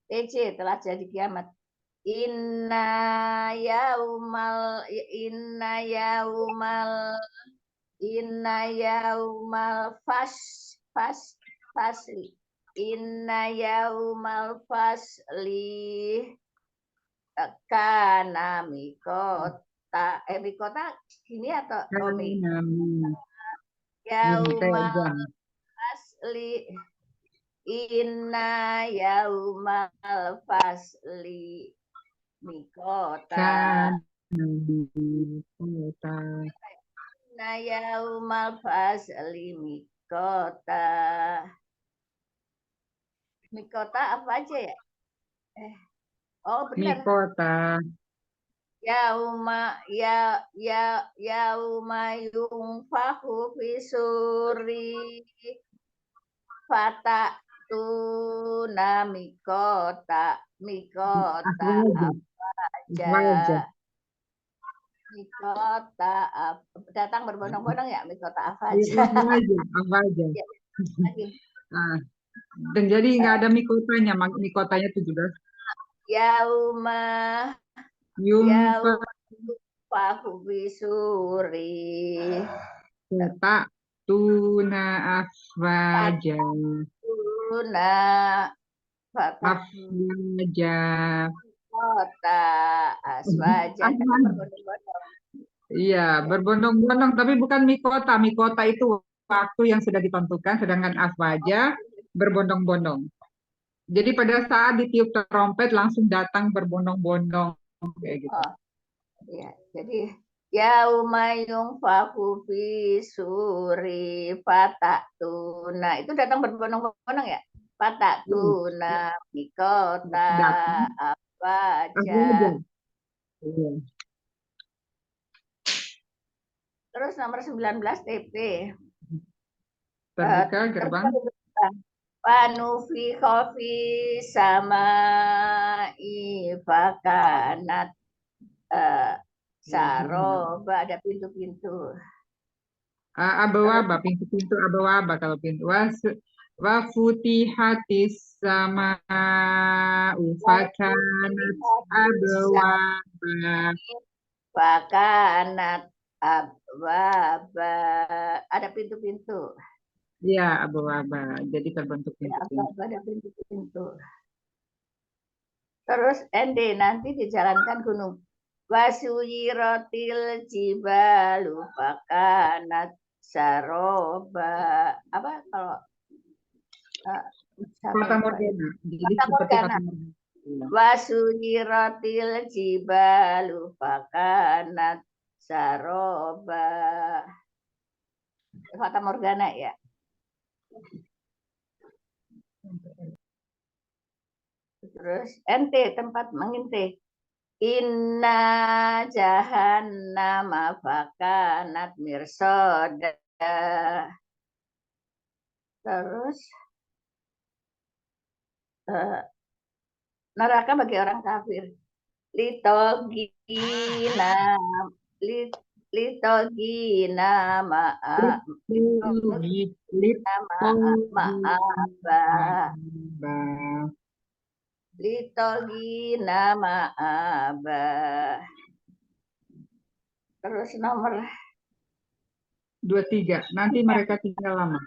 D: TC, telah jadi kiamat. Inna yaumal fasli. Inna yaumal fasli kana mikota. Mikota gini atau yaumal fasli. Inna yaumal fasli mikota. Inna yaumal fasli mikota. Mikota apa aja ya? Oh benar.
A: Mikota.
D: Yauma yungfahu fisuri fata tuna mikota apa aja. Mikota datang berbondong-bondong ya, mikota apa aja.
A: Apa aja. Dan jadi nggak ada mikotanya, mikotanya 17.
D: Yauma yungfahu fisuri
A: fata tuna afwaja.
D: Fatah
A: Afwaja.
D: kota aswaja.
A: Ahmad. Iya, berbondong-bondong, tapi bukan mikota. Mikota itu waktu yang sudah ditentukan, sedangkan afwaja berbondong-bondong. Jadi pada saat ditiup trompet langsung datang berbondong-bondong kayak gitu.
D: Oh, ya. Jadi yauma yunfaku fi suri fatatuna. Itu datang berbondong-bondong ya? Fatatuna mikota
A: Datang
D: afwaja.
A: afwaja. Iya.
D: Terus nomor 19 TP.
A: Terbuka gerbang.
D: Panufi kofi sama ifakanat saroba, ada pintu-pintu.
A: Abawaba, pintu-pintu abawaba kalau pintu. Wa futihatis sama ufakanat abawaba.
D: Fakanat abwaba, ada pintu-pintu.
A: Iya, abawaba. Jadi terbentuk pintu-pintu.
D: Ada pintu-pintu. Terus ND nanti dijalankan gunung. Wasuyiratil jibalu fakanat saroba. Apa kalau
A: Fata Morgana. Jadi
D: Fata
A: seperti
D: Morgana.
A: Fata Morgana.
D: Wasuyiratil jibalu fakanat saroba. Fata Morgana ya. Terus NT tempat mengintih. Inna jahannama fakanat mirsada. Terus neraka bagi orang kafir. Litogina ma'a litogina ma'aba. Terus nomor
A: 23. Nanti mereka tinggal lama.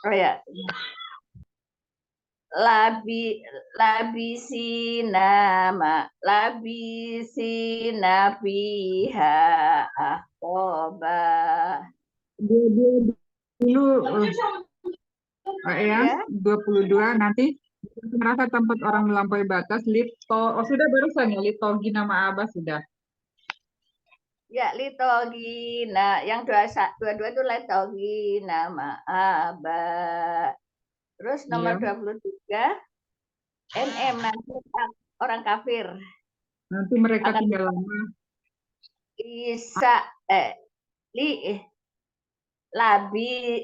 D: oh ya. Labisina fiha ahqaba.
A: Dulu ya, 22 nanti merasa tempat orang melampaui batas sudah barusan ya litogi nama Abah sudah.
D: Ya, litogina yang 22 itu litogina ma'aba. Terus nomor 23 NM nanti orang kafir.
A: Nanti mereka tinggal lama.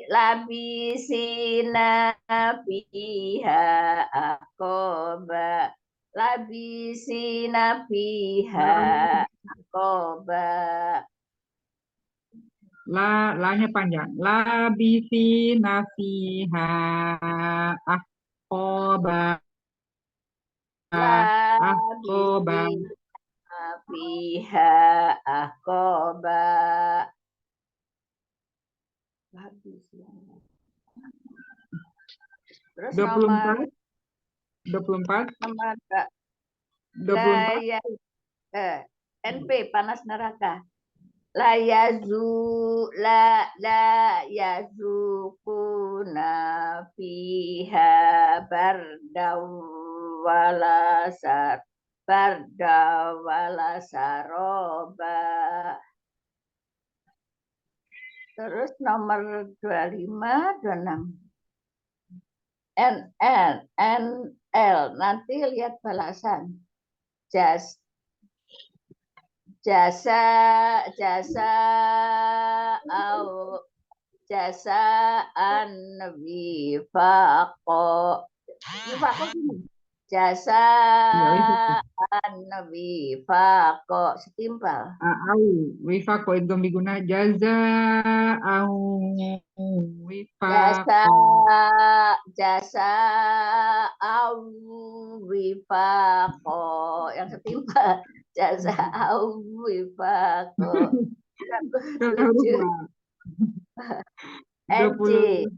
D: Labisina fiha aqoba. Labisina fiha aqoba.
A: Lanya panjang. Labisina fiha aqoba. Aqoba.
D: Fiha aqoba. Terus
A: 24. 24.
D: Nomor
A: 24.
D: NP panas neraka. La yazukuna fiha bardaw wala saroba. Terus nomor 25, 26. NL nanti lihat balasan. Jasa wifaqo. Wifaqo gini. Jasa wifaqo setimpal.
A: Wifaqo itu diguna jaza wifaqo.
D: Jasa wifaqo yang setimpal. Jasa wifaqo.
A: 20.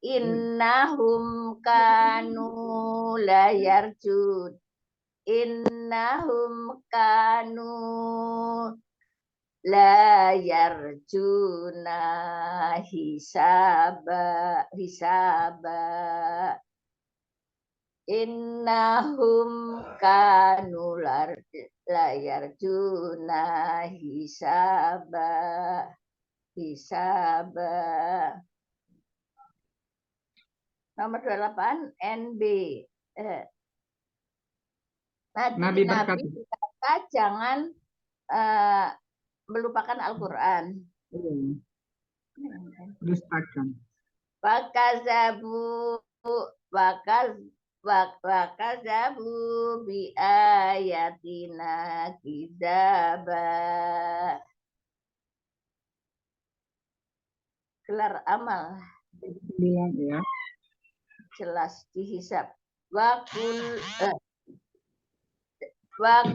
D: Innahum kanu la yarjun. Innahum kanu la yarjuna hisaba. Innahum kanu la yarjuna hisaba. Nomor 28 NB.
A: Nabi berkata,
D: kita jangan melupakan Al-Quran.
A: dustakan.
D: Wakazabu bi ayatina kidaba. Gelar amal.
A: 9 ya.
D: Jelas dihisab.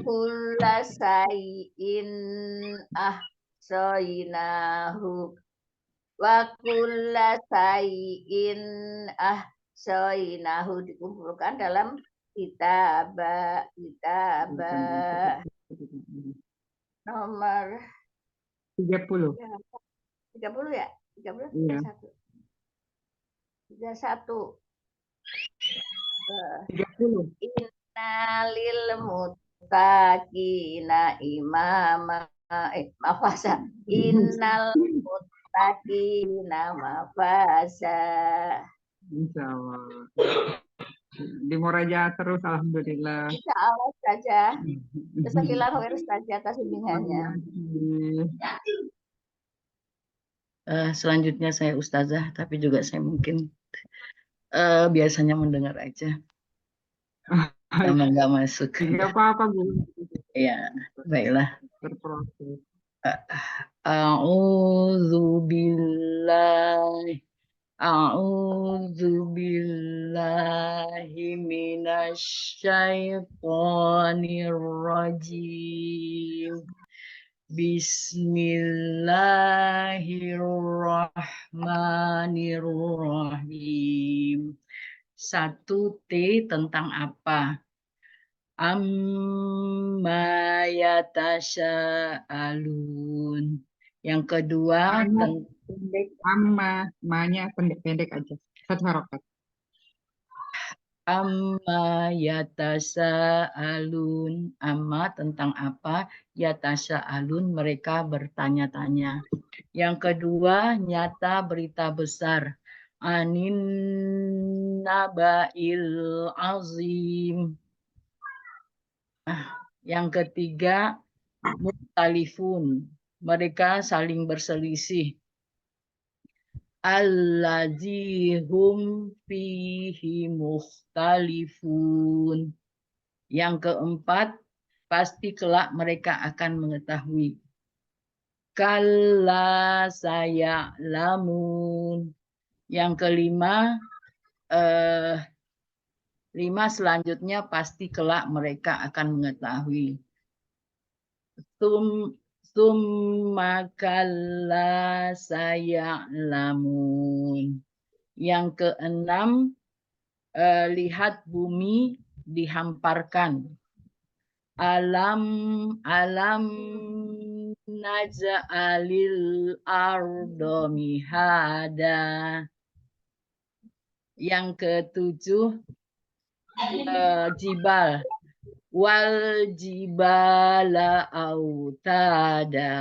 D: Kulla sayyin ahsaynahu. Dikumpulkan dalam kitab. Nomor
A: 30.
D: 30 ya? 30
A: Iya.
D: 31.
A: 30.
D: Innalil muttaqina imama. Mafasa. Innal muttaqina mafasa.
A: Insya Allah. Di Moraja terus, alhamdulillah.
D: Insya Allah saja. Jazakallahu khairan saja atas bimbingannya.
G: Selanjutnya saya Ustazah, tapi juga saya mungkin biasanya mendengar aja. Karena nggak masuk.
A: Tidak apa-apa, Bu.
G: Ya, baiklah.
A: Berproses.
G: A'udzu billahi minasyaitonir rajim. Bismillahirrahmanirrahim. 1 T tentang apa? Amma yatasa'alun. Yang kedua
A: Pendek, amma-nya pendek-pendek aja. 1 harokat.
G: Amma yatasa'alun. Amma tentang apa? Yatasa'alun, mereka bertanya-tanya. Yang kedua, nyata berita besar. Anin naba'il azim. Yang ketiga, mukhtalifun. Mereka saling berselisih. Allazi hum fihi mukhtalifun. Yang keempat, pasti kelak mereka akan mengetahui. Kalla saya'lamun. Yang kelima, 5 selanjutnya pasti kelak mereka akan mengetahui. Summa kalla saya'lamun. Yang keenam, lihat bumi dihamparkan. Alam naj'alil arda mihada. Yang ketujuh, jibal. Wal jibala autada.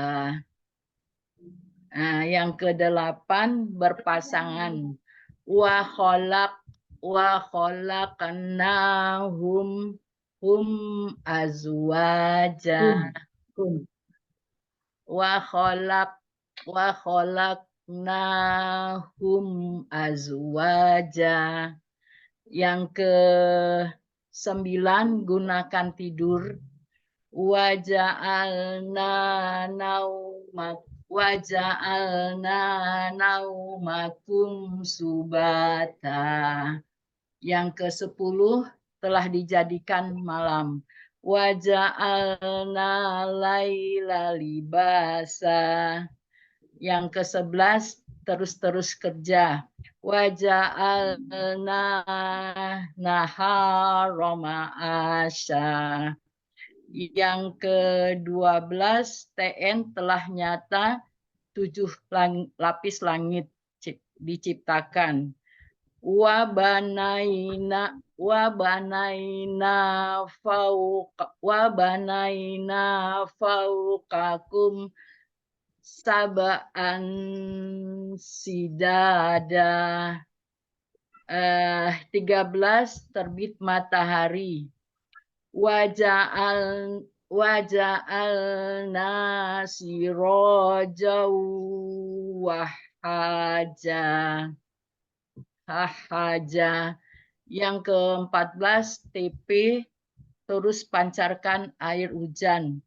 G: Yang kedelapan, berpasangan. Wa khalaqnahum azwaja. Wa khalaqnahum azwaja. Yang ke-9, gunakan tidur. Waja'alna naumakum subata. Yang ke-10, telah dijadikan malam. Waja'alna laila libasa. Yang ke-11, terus-terus kerja. Waja'alna nahara ma'asya. Yang ke-12 TN telah nyata 7 lapis langit diciptakan. Wa banaina fauqakum sab'an sidada. 13 terbit matahari. Waja'alna sirajan wahaja. Yang ke-14 TP terus pancarkan air hujan.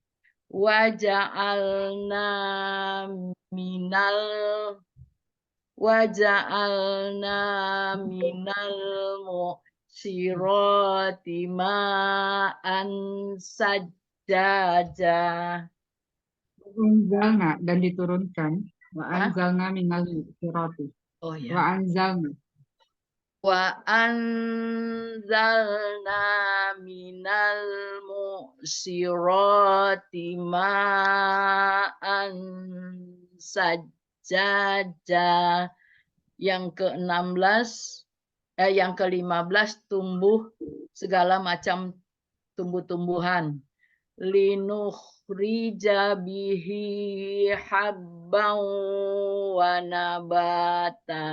G: Waja'alna minal mu'sirati ma'an sajjaja.
A: Anzalna dan diturunkan. Wa anzalna minal sirati.
G: Oh ya.
A: Wa anzalna.
G: Wa anzalna minal mu'sirati ma'an sajjaja. Yang ke-15 tumbuh segala macam tumbuh-tumbuhan. Linukhrija bihi habban wa nabata.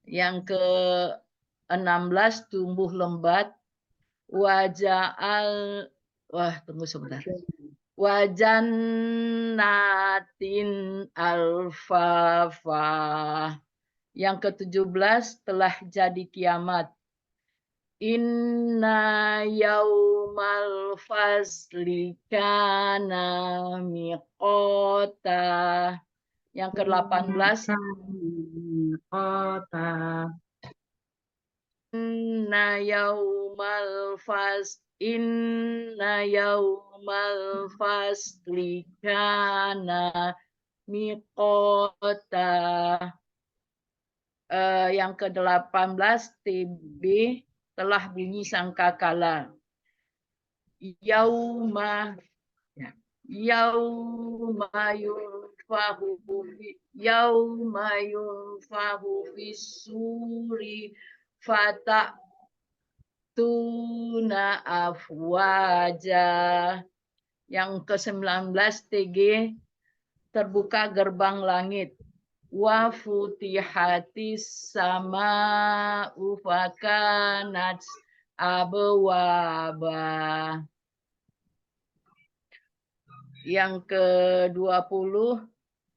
G: Yang ke-16 tumbuh lembat. Wajannatin alfafa. Yang ke-17 telah jadi kiamat. Inna yaumal fasli kana miqata. Yang ke-18 Inna yaumal fasli kana miqata. Yang ke-18 TB telah bunyi sangkakala. Yauma yunfahu fis-suri fatatuna afwaja. Yang ke-19 TG terbuka gerbang langit. Wa futihatis sama'u fakanat abwaba. Yang ke-20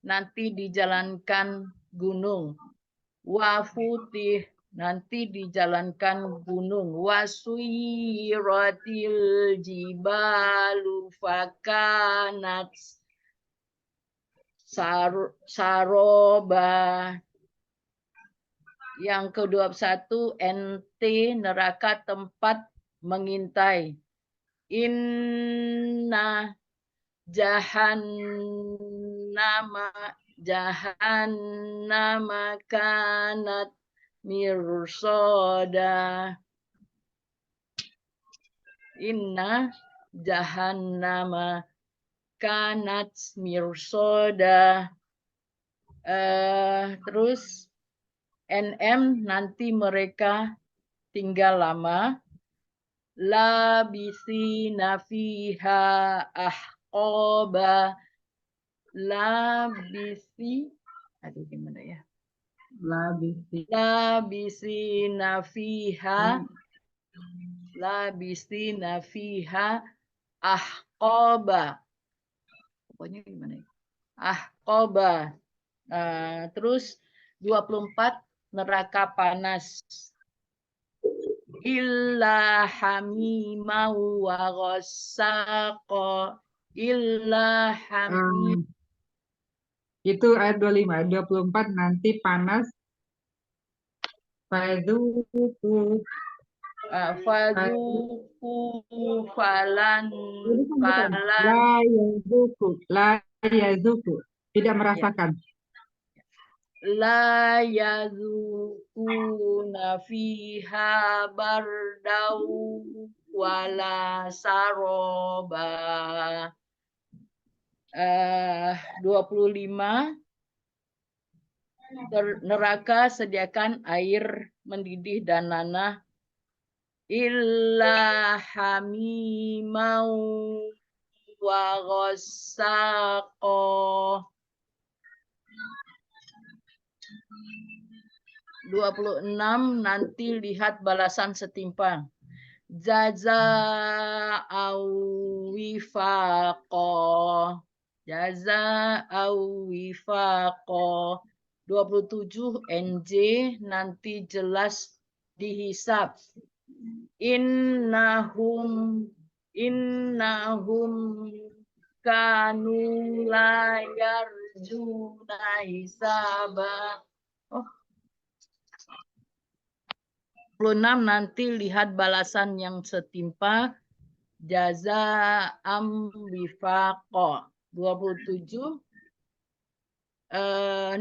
G: nanti dijalankan gunung. Wa futih nanti dijalankan gunung. Wa suyiratil jibalu fakanat saroba. Yang ke-21 NT neraka tempat mengintai. Inna jahannama kanat mirsada. Inna jahannama kanat mirsada. Terus NM nanti mereka tinggal lama. Labisina fiha ahqaba. Gimana ya? Labisina fiha ahqaba. Pokoknya gimana ya? Ahqaba. Terus 24 neraka panas. Illa hamimau wa ghassaqa. Illa hamim.
A: Itu ayat 25. Ayat 24 nanti panas. Fadzuku falan la yazuku. Tidak merasakan.
G: la yazukuna fiha bardau wala saroba. 25, neraka sediakan air mendidih dan nanah illa hamimau wa ghassaqo. 26, nanti lihat balasan setimpal. Jaza'au wifaqo. Jaza'au wifaqo. 27, NJ, nanti jelas dihisab. Innahum kanu la yarjuna hisaba. 26, nanti lihat balasan yang setimpal. Jaza'am wifaqo. 27,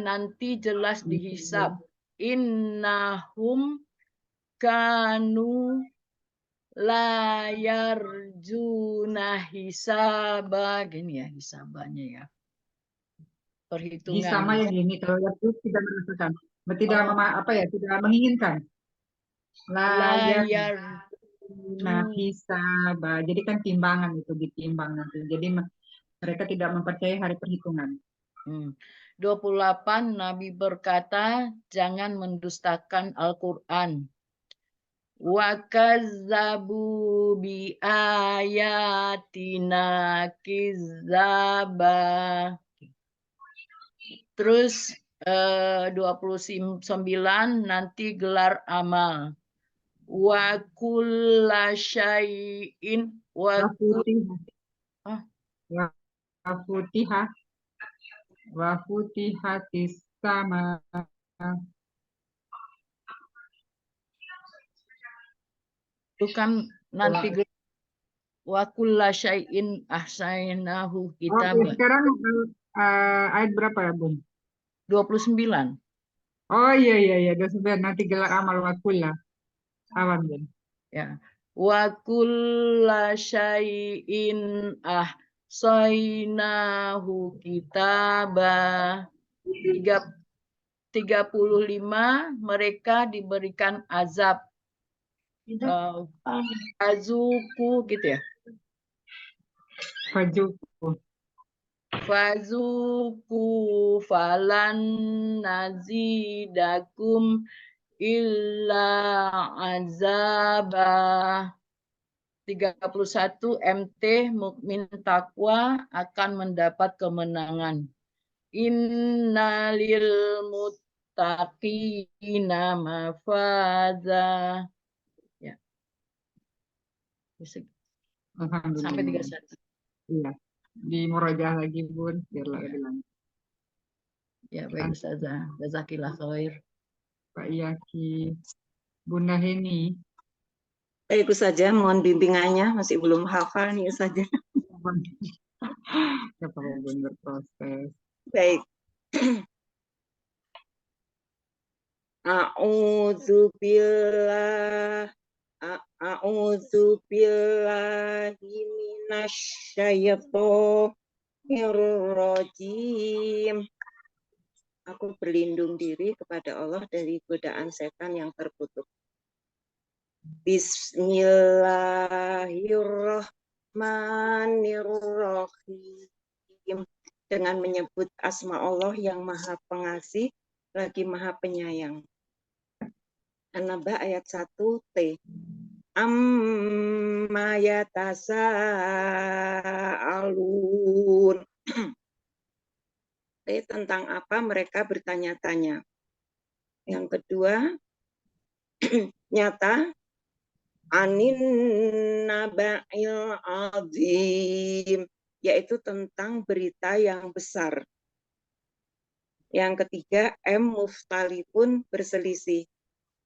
G: nanti jelas dihisab. Innahum kanu la yarjuna hisaba. Gini ya hisabanya ya. Perhitungan.
A: Hisama yang ini kalau Ya'jud tidak merasakan, tidak tidak menginginkan. Layar nah hisaba. Jadi kan timbangan itu ditimbang nanti. Jadi mereka tidak mempercayai hari perhitungan.
G: 28, Nabi berkata, jangan mendustakan Al-Quran. Wa kazzabu bi ayatina kizzaba. Terus 29, nanti gelar amal. Wa kulla syai'in wa
A: Wafutihatis sama.
G: Itu kan nanti wa kulla syai'in ahsaynahu kitaba.
A: Sekarang ayat berapa ya, Bun?
G: 29.
A: Oh iya, 29. Nanti gelar amal wakulla. Awan, Bun.
G: Ya. Wa kulla syai'in ahsaynahu kitaba. 35, mereka diberikan azab. Azuku gitu ya. Fazuku falan nazidakum illa azaba. 31, MT mukmin takwa akan mendapat kemenangan. Innalil muttaqina mafaza. Ya. Sampai 31.
A: Iya. Di murojaah lagi, Bun, biar lebih lanjut.
G: Ya, baik Ustazah. Jazakillah khair.
A: Pak Yaki. Bunda Heni.
F: Baik saja, mohon bimbingannya, masih belum hafal nih saja.
A: Kepala Bun berproses.
F: Baik. A'udzubillahi minasyaitonirrajim. Aku berlindung diri kepada Allah dari godaan setan yang terkutuk. Bismillahirrahmanirrahim. Dengan menyebut asma Allah yang maha pengasih lagi maha penyayang. An-Naba ayat 1T. Amma yatasa'alun. Tentang apa mereka bertanya-tanya. Yang kedua, nyata anin naba'il azim, yaitu tentang berita yang besar. Yang ketiga, muftalifun, berselisih.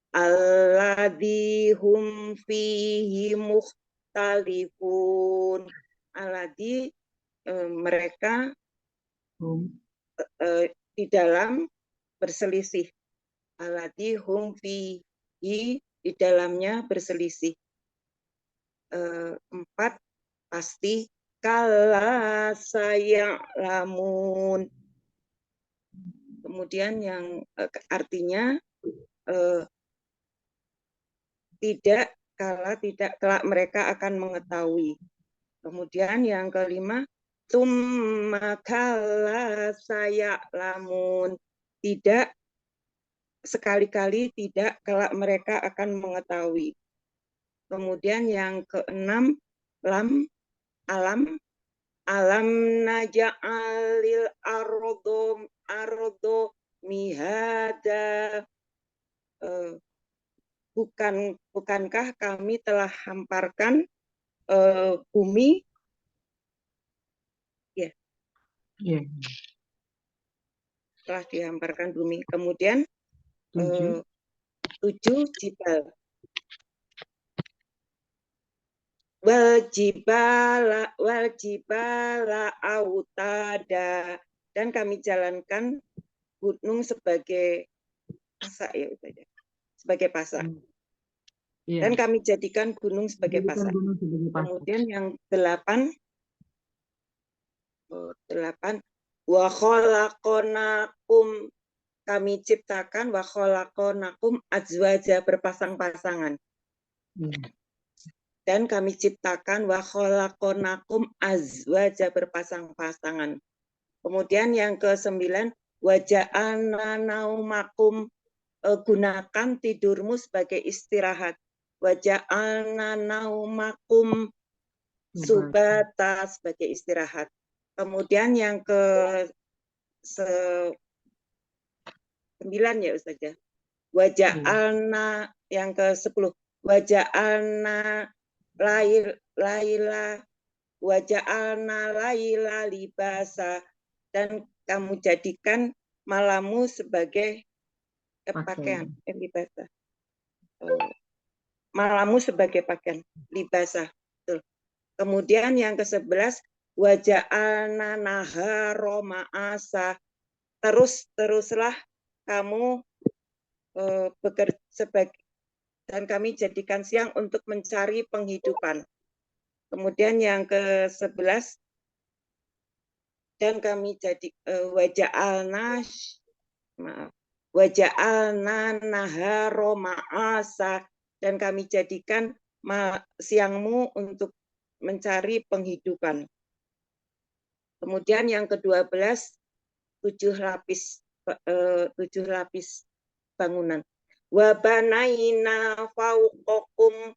F: Alladzi hum fihi mukhtalifun. Alladzi mereka di dalam berselisih. Allati hum fihi, di dalamnya berselisih. 4, pasti kala saya'lamun. Kemudian yang artinya tidak kelak mereka akan mengetahui. Kemudian yang kelima, tsumma kala saya'lamun. Tidak, sekali-kali tidak, kelak mereka akan mengetahui. Kemudian yang keenam, alam naja'alil ardo mihada. Bukankah kami telah hamparkan bumi? Ya.
A: Iya.
F: Telah dihamparkan bumi. Kemudian
A: 7.
F: 7, jibal. Wal jibala autada, dan kami jalankan gunung sebagai pasak, ya Ustazah. Sebagai pasak.
A: Iya.
F: Dan kami jadikan gunung sebagai
A: Jadikan
F: pasak.
A: gunung sebagai pasak.
F: Kemudian yang 8, wa khalaqnakum, kami ciptakan, wa khalaqnakum azwaja, berpasang-pasangan. Dan kami ciptakan wa khalaqnakum azwaja, berpasang-pasangan. Kemudian yang ke-9, wa ja'alna naumakum, gunakan tidurmu sebagai istirahat. Wa ja'alna naumakum subata, sebagai istirahat. Kemudian yang ke-9 ya Ustazah. Wa ja'alna, yang ke-10, wa ja'alna laila libasa, dan kamu jadikan malammu sebagai pakaian, libasa. Malammu sebagai pakaian, libasa. Kemudian yang ke-11, wa ja'alna nahara ma'asa, teruslah kamu bekerja sebagai, dan kami jadikan siang untuk mencari penghidupan. Kemudian yang ke-11, dan kami waja'alna nahara ma'asa, dan kami jadikan siangmu untuk mencari penghidupan. Kemudian yang ke-12, 7 lapis bangunan. Wa banaina fawqakum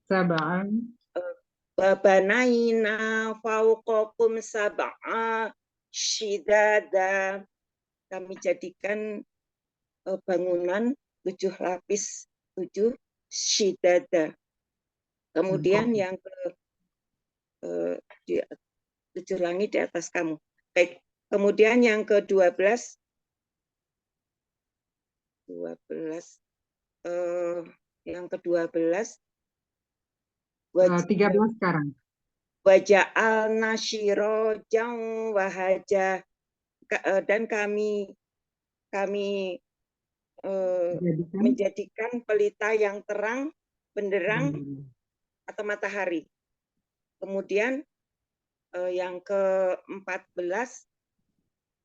A: sab'an.
F: Wa banaina fawqakum sab'a shidada. Kami jadikan bangunan 7 lapis, 7 shidada. Kemudian yang 7 langit di atas kamu. Baik. Kemudian yang ke-12, yang ke-12,
A: 13 sekarang.
F: Waja'alna syirajan wahaja, dan kami menjadikan pelita yang terang, benderang atau matahari. Kemudian yang ke-14,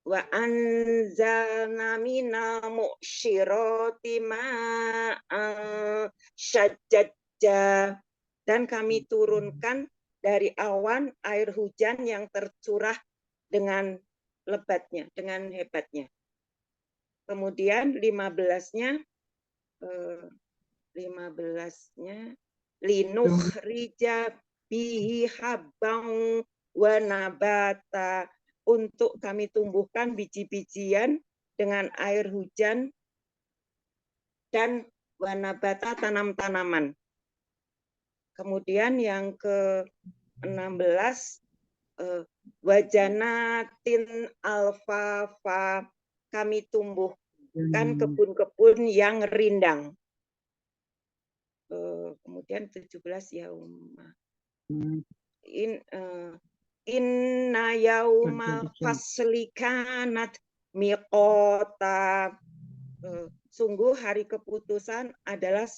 F: wa anzalna minal mu'syirati ma'an syajjajja, dan kami turunkan dari awan air hujan yang tercurah dengan lebatnya, dengan hebatnya. Kemudian 15-nya linukhrija bihi habbang wa nabata, untuk kami tumbuhkan biji-bijian dengan air hujan dan wa nabata, tanam-tanaman. Kemudian yang ke-16, wajanatin alfafa, kami tumbuhkan kebun-kebun yang rindang. Kemudian 17, yauma. Inna yaumal fasli kanat miqota, sungguh hari keputusan adalah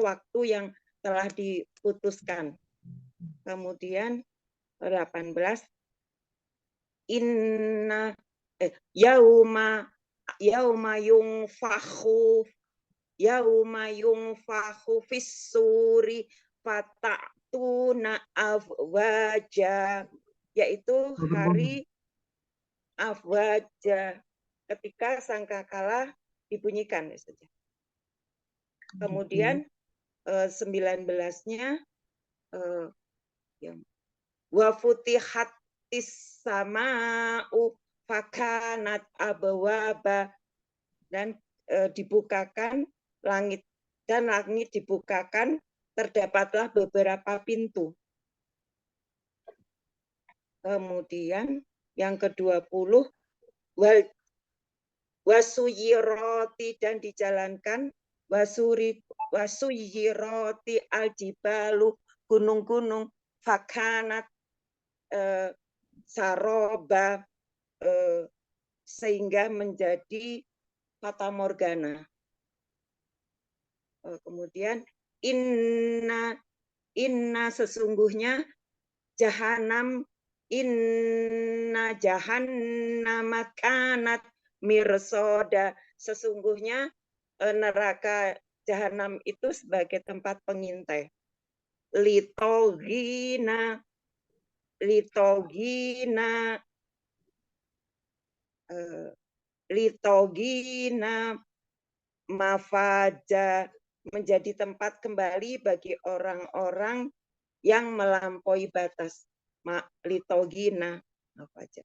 F: waktu yang telah diputuskan. Kemudian 18 inna yauma yungfakhu fis-suri fata'tuna afwaja, yaitu hari afwaja, ketika sangkakala dibunyikan saja. Kemudian 19-nya wa futihatis sama'u fakanat abwaba, dan dibukakan langit, dan langit dibukakan, terdapatlah beberapa pintu. Kemudian yang ke-20 wasuyiroti, dan dijalankan, wasuyiroti aljibalu, gunung-gunung, fakanat saroba, sehingga menjadi fata morgana. Kemudian inna sesungguhnya inna jahannam kanat mirsoda, sesungguhnya neraka jahanam itu sebagai tempat pengintai. Litogina mafaja, menjadi tempat kembali bagi orang-orang yang melampaui batas. Litogina mafaja.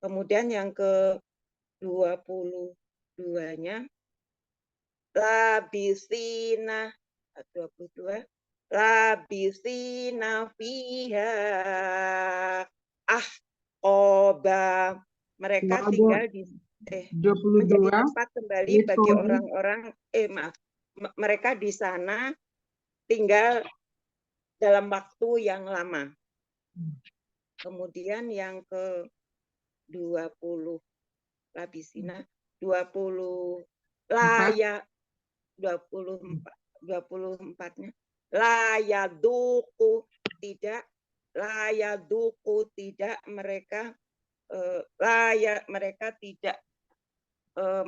F: Kemudian yang ke-22-nya labisina 22 labisina fiha ahqoba, mereka tinggal di menjadi tempat kembali bagi orang-orang mereka di sana tinggal dalam waktu yang lama. Kemudian yang ke-20 labisina 20 layak 24-nya layaduku tidak mereka mereka tidak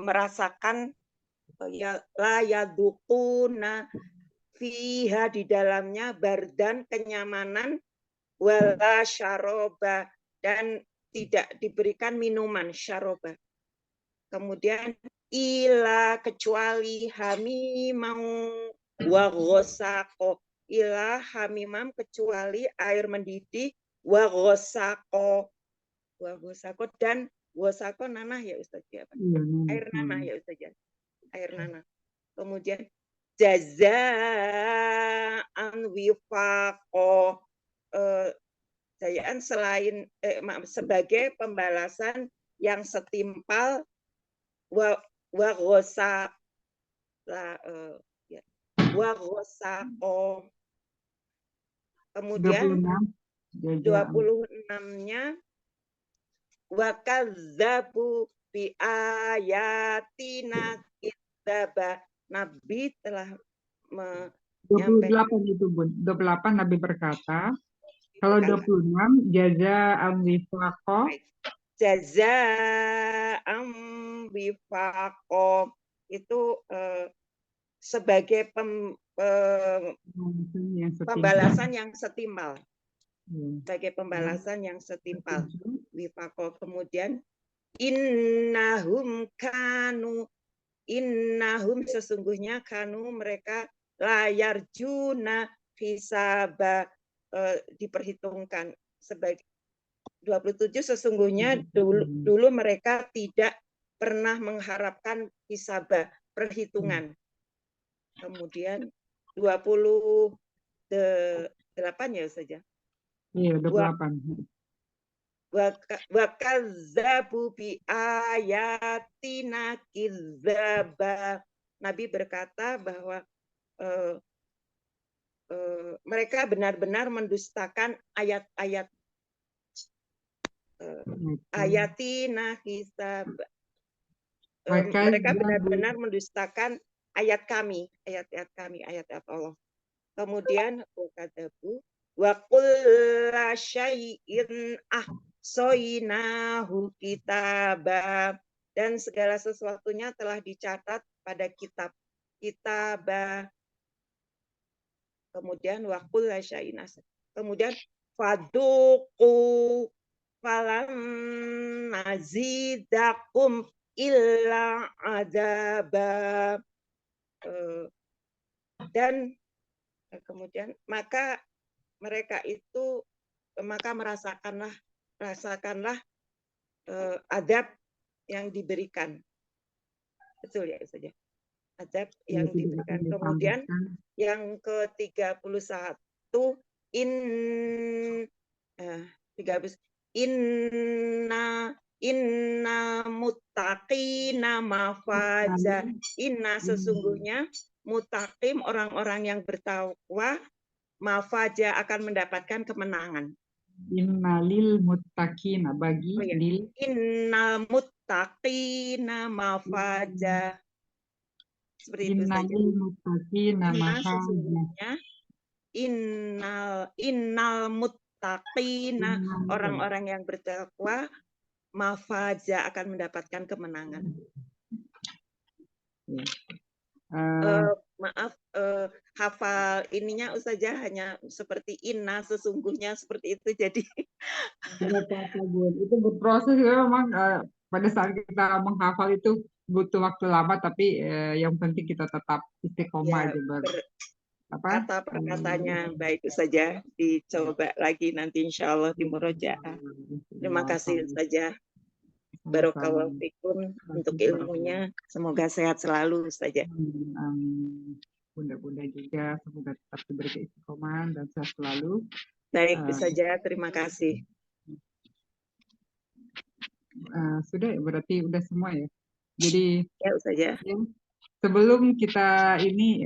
F: merasakan layadukuna fiha, di dalamnya, bardan, kenyamanan, wala syaroba, dan tidak diberikan minuman syaroba. Kemudian ila, kecuali hamimam wa ghosaqo, ila hamimam, kecuali air mendidih, wa ghosaqo dan ghosaqo nanah ya Ustaz ya, air nanah ya Ustaz ya, air nanah. Kemudian jazaan wifaqo, selain sebagai pembalasan yang setimpal, wa ghosaqo. Kemudian 26-nya wa kazzabu bi ayatina kidzaba, Nabi telah
A: 28 itu Bun. 28 Nabi berkata. Kalau 26 jaza'an wifaqo.
F: Jaza'an wifaqo itu sebagai pembalasan yang setimpal. Sebagai pembalasan yang setimpal. Wifaqo. Kemudian innahum sesungguhnya kanu mereka layar juna hisaba, diperhitungkan sebagai 27 sesungguhnya dulu mereka tidak pernah mengharapkan hisaba, perhitungan. Kemudian 28 ya saja.
A: Iya, 28.
F: Wa kazzabu bi ayatina kidzaba. Nabi berkata bahwa mereka benar-benar mendustakan ayat-ayat ayatina hisab.
A: Maka
F: Mereka
A: dia
F: benar-benar mendustakan ayat-ayat kami, ayat-ayat Allah. Kemudian wakadabu wa kulla syai'in ahsainahu kitaba, dan segala sesuatunya telah dicatat pada kitab. Kemudian wa kulla syai'in kemudian faduqu falam nazidakum illa adaba. Dan kemudian maka merasakanlah adab yang diberikan. Betul ya saja. Adab yang diberikan. Kemudian yang ke-31 inna muttaqina mafaza. Inna sesungguhnya muttaqim orang-orang yang bertakwa mafaza akan mendapatkan kemenangan.
A: Innalil muttaqina bagi lil
F: Innal muttaqina mafaza. Seperti itu saja.
A: innalil muttaqina mafaza.
F: Innal muttaqina orang-orang yang bertakwa mafaza akan mendapatkan kemenangan. Maaf, hafal ininya Ustazah hanya seperti inna sesungguhnya seperti itu, jadi
A: itu berproses ya, memang pada saat kita menghafal itu butuh waktu lama, tapi yang penting kita tetap istiqomah
F: ya,
A: aja.
F: kata perkatanya baik saja, dicoba lagi nanti insya Allah di murojaah. Terima kasih saja. Barakallahu fikum untuk ilmunya. Semoga sehat selalu saja.
A: Amin. Bunda-bunda juga semoga tetap diberi keistiqomahan dan sehat selalu.
F: Baik saja, terima kasih.
A: Sudah berarti udah semua ya. Jadi
F: ya saja.
A: Sebelum kita ini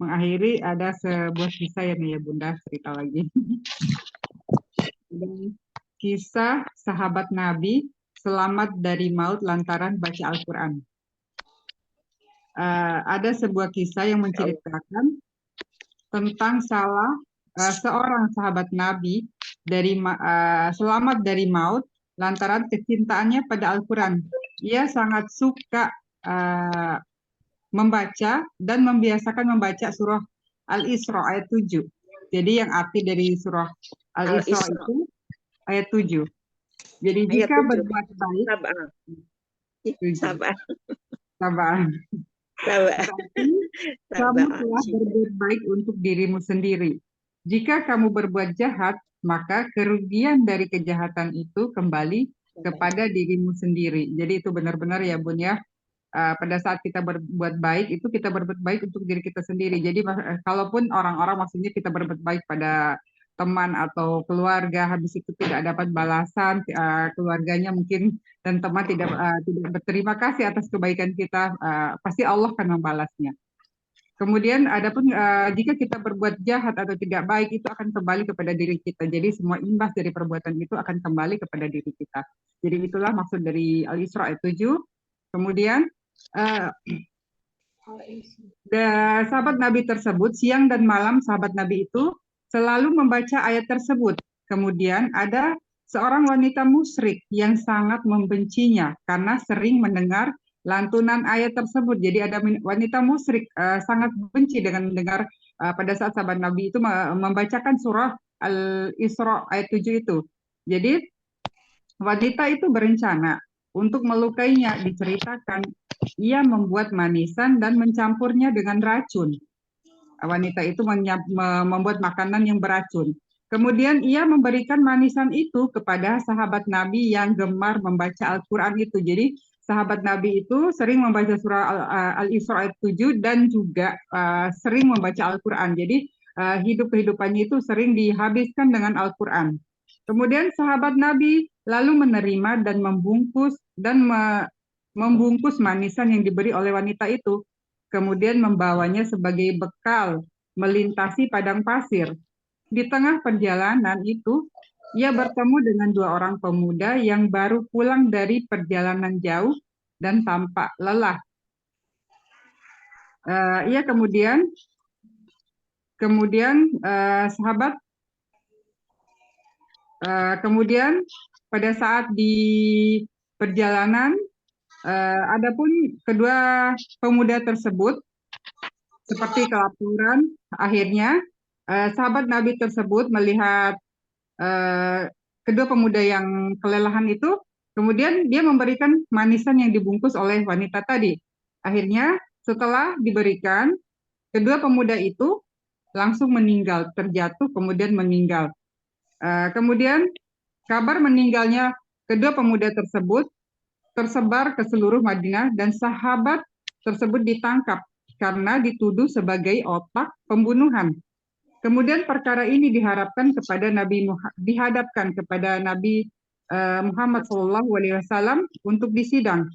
A: mengakhiri, ada sebuah kisah ya Bunda cerita lagi. Kisah sahabat Nabi selamat dari maut lantaran baca Al-Quran. Ada sebuah kisah yang menceritakan tentang seorang sahabat Nabi selamat dari maut lantaran kecintaannya pada Al-Quran. Ia sangat suka membaca dan membiasakan membaca surah Al-Isra ayat 7. Jadi yang arti dari surah Al-Isra itu ayat 7. Jadi jika berbuat baik, sabar. Kamu telah berbuat baik untuk dirimu sendiri. Jika kamu berbuat jahat, maka kerugian dari kejahatan itu kembali kepada dirimu sendiri. Jadi itu benar-benar ya Bun ya. Pada saat kita berbuat baik, itu kita berbuat baik untuk diri kita sendiri. Jadi kalaupun orang-orang maksudnya kita berbuat baik pada teman atau keluarga, habis itu tidak dapat balasan, keluarganya mungkin dan teman tidak berterima kasih atas kebaikan kita, pasti Allah akan membalasnya. Kemudian adapun jika kita berbuat jahat atau tidak baik, itu akan kembali kepada diri kita. Jadi semua imbas dari perbuatan itu akan kembali kepada diri kita. Jadi itulah maksud dari Al-Isra ayat 7. Kemudian sahabat Nabi tersebut, siang dan malam sahabat Nabi itu selalu membaca ayat tersebut. Kemudian ada seorang wanita musyrik yang sangat membencinya karena sering mendengar lantunan ayat tersebut. Jadi ada wanita musyrik sangat benci dengan mendengar pada saat sahabat Nabi itu membacakan surah Al-Isra ayat 7 itu. Jadi wanita itu berencana untuk melukainya. Diceritakan ia membuat manisan dan mencampurnya dengan racun. Wanita itu membuat makanan yang beracun. Kemudian ia memberikan manisan itu kepada sahabat Nabi yang gemar membaca Al-Quran itu. Jadi sahabat Nabi itu sering membaca surah Al-Isra ayat 7 dan juga sering membaca Al-Quran. Jadi hidup-kehidupannya itu sering dihabiskan dengan Al-Quran. Kemudian sahabat Nabi lalu menerima dan membungkus manisan yang diberi oleh wanita itu. Kemudian membawanya sebagai bekal melintasi padang pasir. Di tengah perjalanan itu, Ia bertemu dengan dua orang pemuda yang baru pulang dari perjalanan jauh dan tampak lelah. Ia kemudian sahabat kemudian pada saat di perjalanan, adapun kedua pemuda tersebut seperti kelaparan. Akhirnya sahabat Nabi tersebut melihat kedua pemuda yang kelelahan itu, kemudian dia memberikan manisan yang dibungkus oleh wanita tadi. Akhirnya setelah diberikan, kedua pemuda itu langsung meninggal, terjatuh kemudian meninggal. Kemudian kabar meninggalnya kedua pemuda tersebut tersebar ke seluruh Madinah dan sahabat tersebut ditangkap karena dituduh sebagai otak pembunuhan. Kemudian perkara ini dihadapkan kepada Nabi Muhammad SAW untuk disidang.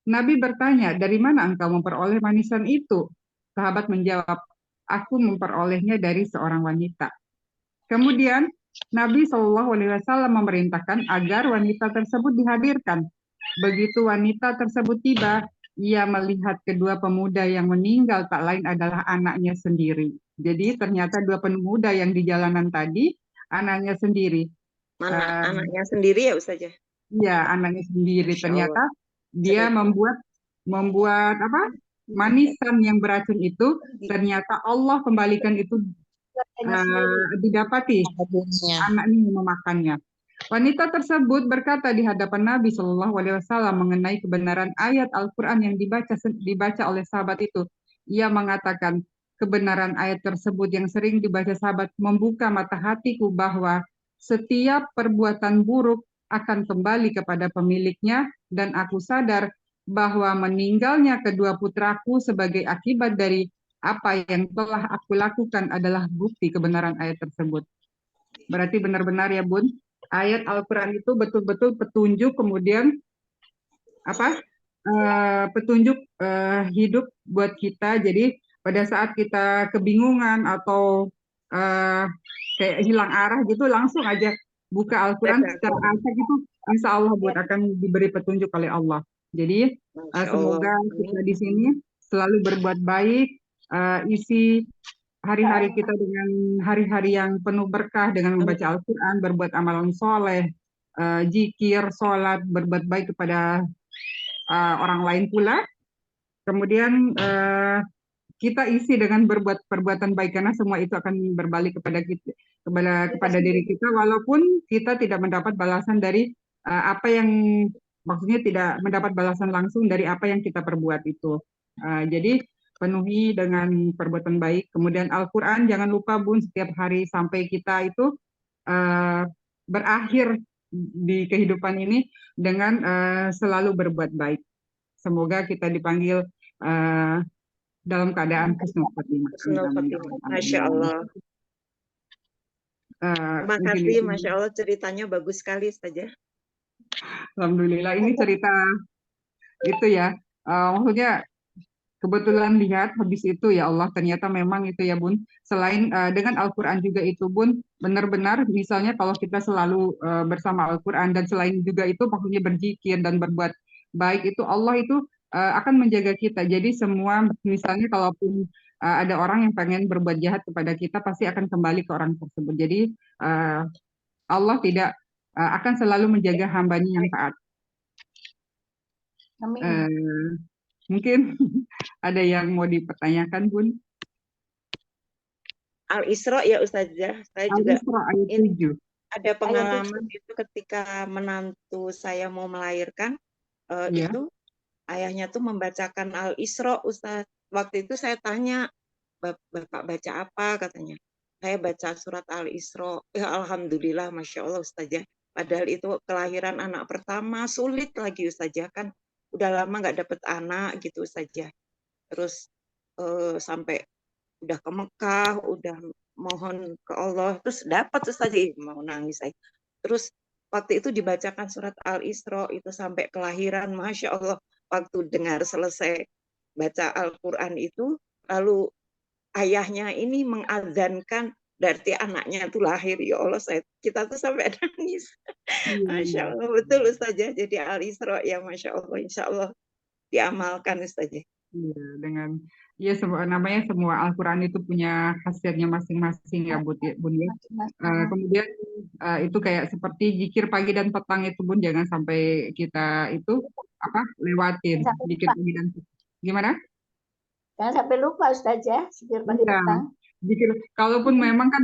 A: Nabi bertanya, dari mana engkau memperoleh manisan itu? Sahabat menjawab, aku memperolehnya dari seorang wanita. Kemudian Nabi SAW memerintahkan agar wanita tersebut dihadirkan. Begitu wanita tersebut tiba, ia melihat kedua pemuda yang meninggal tak lain adalah anaknya sendiri. Jadi ternyata dua pemuda yang di jalanan tadi, anaknya sendiri.
F: Mana anaknya sendiri ya Ustazah?
A: Iya, anaknya sendiri.
F: Masya
A: Ternyata
F: Allah.
A: dia
F: Cerita.
A: membuat manisan yang beracun itu, ternyata Allah kembalikan itu didapati anaknya yang memakannya. Wanita tersebut berkata di hadapan Nabi SAW mengenai kebenaran ayat Al-Quran yang dibaca oleh sahabat itu. Ia mengatakan, kebenaran ayat tersebut yang sering dibaca sahabat membuka mata hatiku bahwa setiap perbuatan buruk akan kembali kepada pemiliknya, dan aku sadar bahwa meninggalnya kedua putraku sebagai akibat dari apa yang telah aku lakukan adalah bukti kebenaran ayat tersebut. Berarti benar-benar ya Bun, ayat Al-Quran itu betul-betul petunjuk, kemudian petunjuk hidup buat kita. Jadi pada saat kita kebingungan atau kayak hilang arah gitu, langsung aja buka Al-Quran secara acak gitu, insya Allah buat akan diberi petunjuk oleh Allah. Jadi semoga kita di sini selalu berbuat baik, isi hari-hari kita dengan hari-hari yang penuh berkah dengan membaca Al-Quran, berbuat amalan soleh, zikir, sholat, berbuat baik kepada orang lain pula. Kemudian kita isi dengan berbuat perbuatan baik, karena semua itu akan berbalik kepada kita, kepada diri kita, walaupun kita tidak mendapat balasan dari apa yang, maksudnya tidak mendapat balasan langsung dari apa yang kita perbuat itu. Jadi penuhi dengan perbuatan baik. Kemudian Al-Quran jangan lupa Bun, setiap hari sampai kita itu berakhir di kehidupan ini dengan selalu berbuat baik. Semoga kita dipanggil dalam keadaan husnul khotimah.
F: Masya Allah. Terima kasih, Masya Allah, ceritanya bagus sekali saja.
A: Alhamdulillah, ini cerita itu ya, maksudnya kebetulan lihat habis itu ya Allah, ternyata memang itu ya Bun, selain dengan Al-Quran juga itu Bun, benar-benar misalnya kalau kita selalu bersama Al-Quran, dan selain juga itu maksudnya berzikir dan berbuat baik, itu Allah itu akan menjaga kita. Jadi semua, misalnya kalaupun ada orang yang pengen berbuat jahat kepada kita, pasti akan kembali ke orang tersebut. Jadi Allah tidak akan selalu menjaga hambanya yang taat. Mungkin ada yang mau dipertanyakan Bun?
F: Al-Isra ya Ustazah, saya juga ini ada pengalaman itu ketika menantu saya mau melahirkan, itu ayahnya tuh membacakan Al-Isra, Ustaz. Waktu itu saya tanya, Bapak baca apa? Katanya, saya baca surat Al-Isra. Ya Alhamdulillah, Masya Allah Ustazah. Padahal itu kelahiran anak pertama, sulit lagi Ustazah, kan udah lama nggak dapet anak gitu saja. Terus sampai udah ke Mekah, udah mohon ke Allah, terus dapat Ustazah, mau nangis saya. Terus waktu itu dibacakan surat Al-Isra itu sampai kelahiran, Masya Allah. Waktu dengar selesai baca Al-Quran itu, lalu ayahnya ini mengadzankan berarti anaknya tuh lahir. Ya Allah, kita tuh sampai nangis.
A: Iya,
F: Masya
A: iya.
F: Allah, betul Ustazah. Jadi Al-Isra ya Masya Allah, insya Allah diamalkan Ustazah.
A: Iya, dengan ya semua namanya semua Al-Quran itu punya khasiatnya masing-masing ya Bun ya.
D: Masing-masing.
A: Kemudian itu kayak seperti zikir pagi dan petang itu Bun, jangan sampai kita itu apa lewatin
D: Jangan sampai
A: zikir
D: lupa.
A: pagi dan gimana?
D: Jangan sampai lupa Ustazah, zikir pagi
A: Iya,
D: petang.
A: zikir. Kalaupun memang kan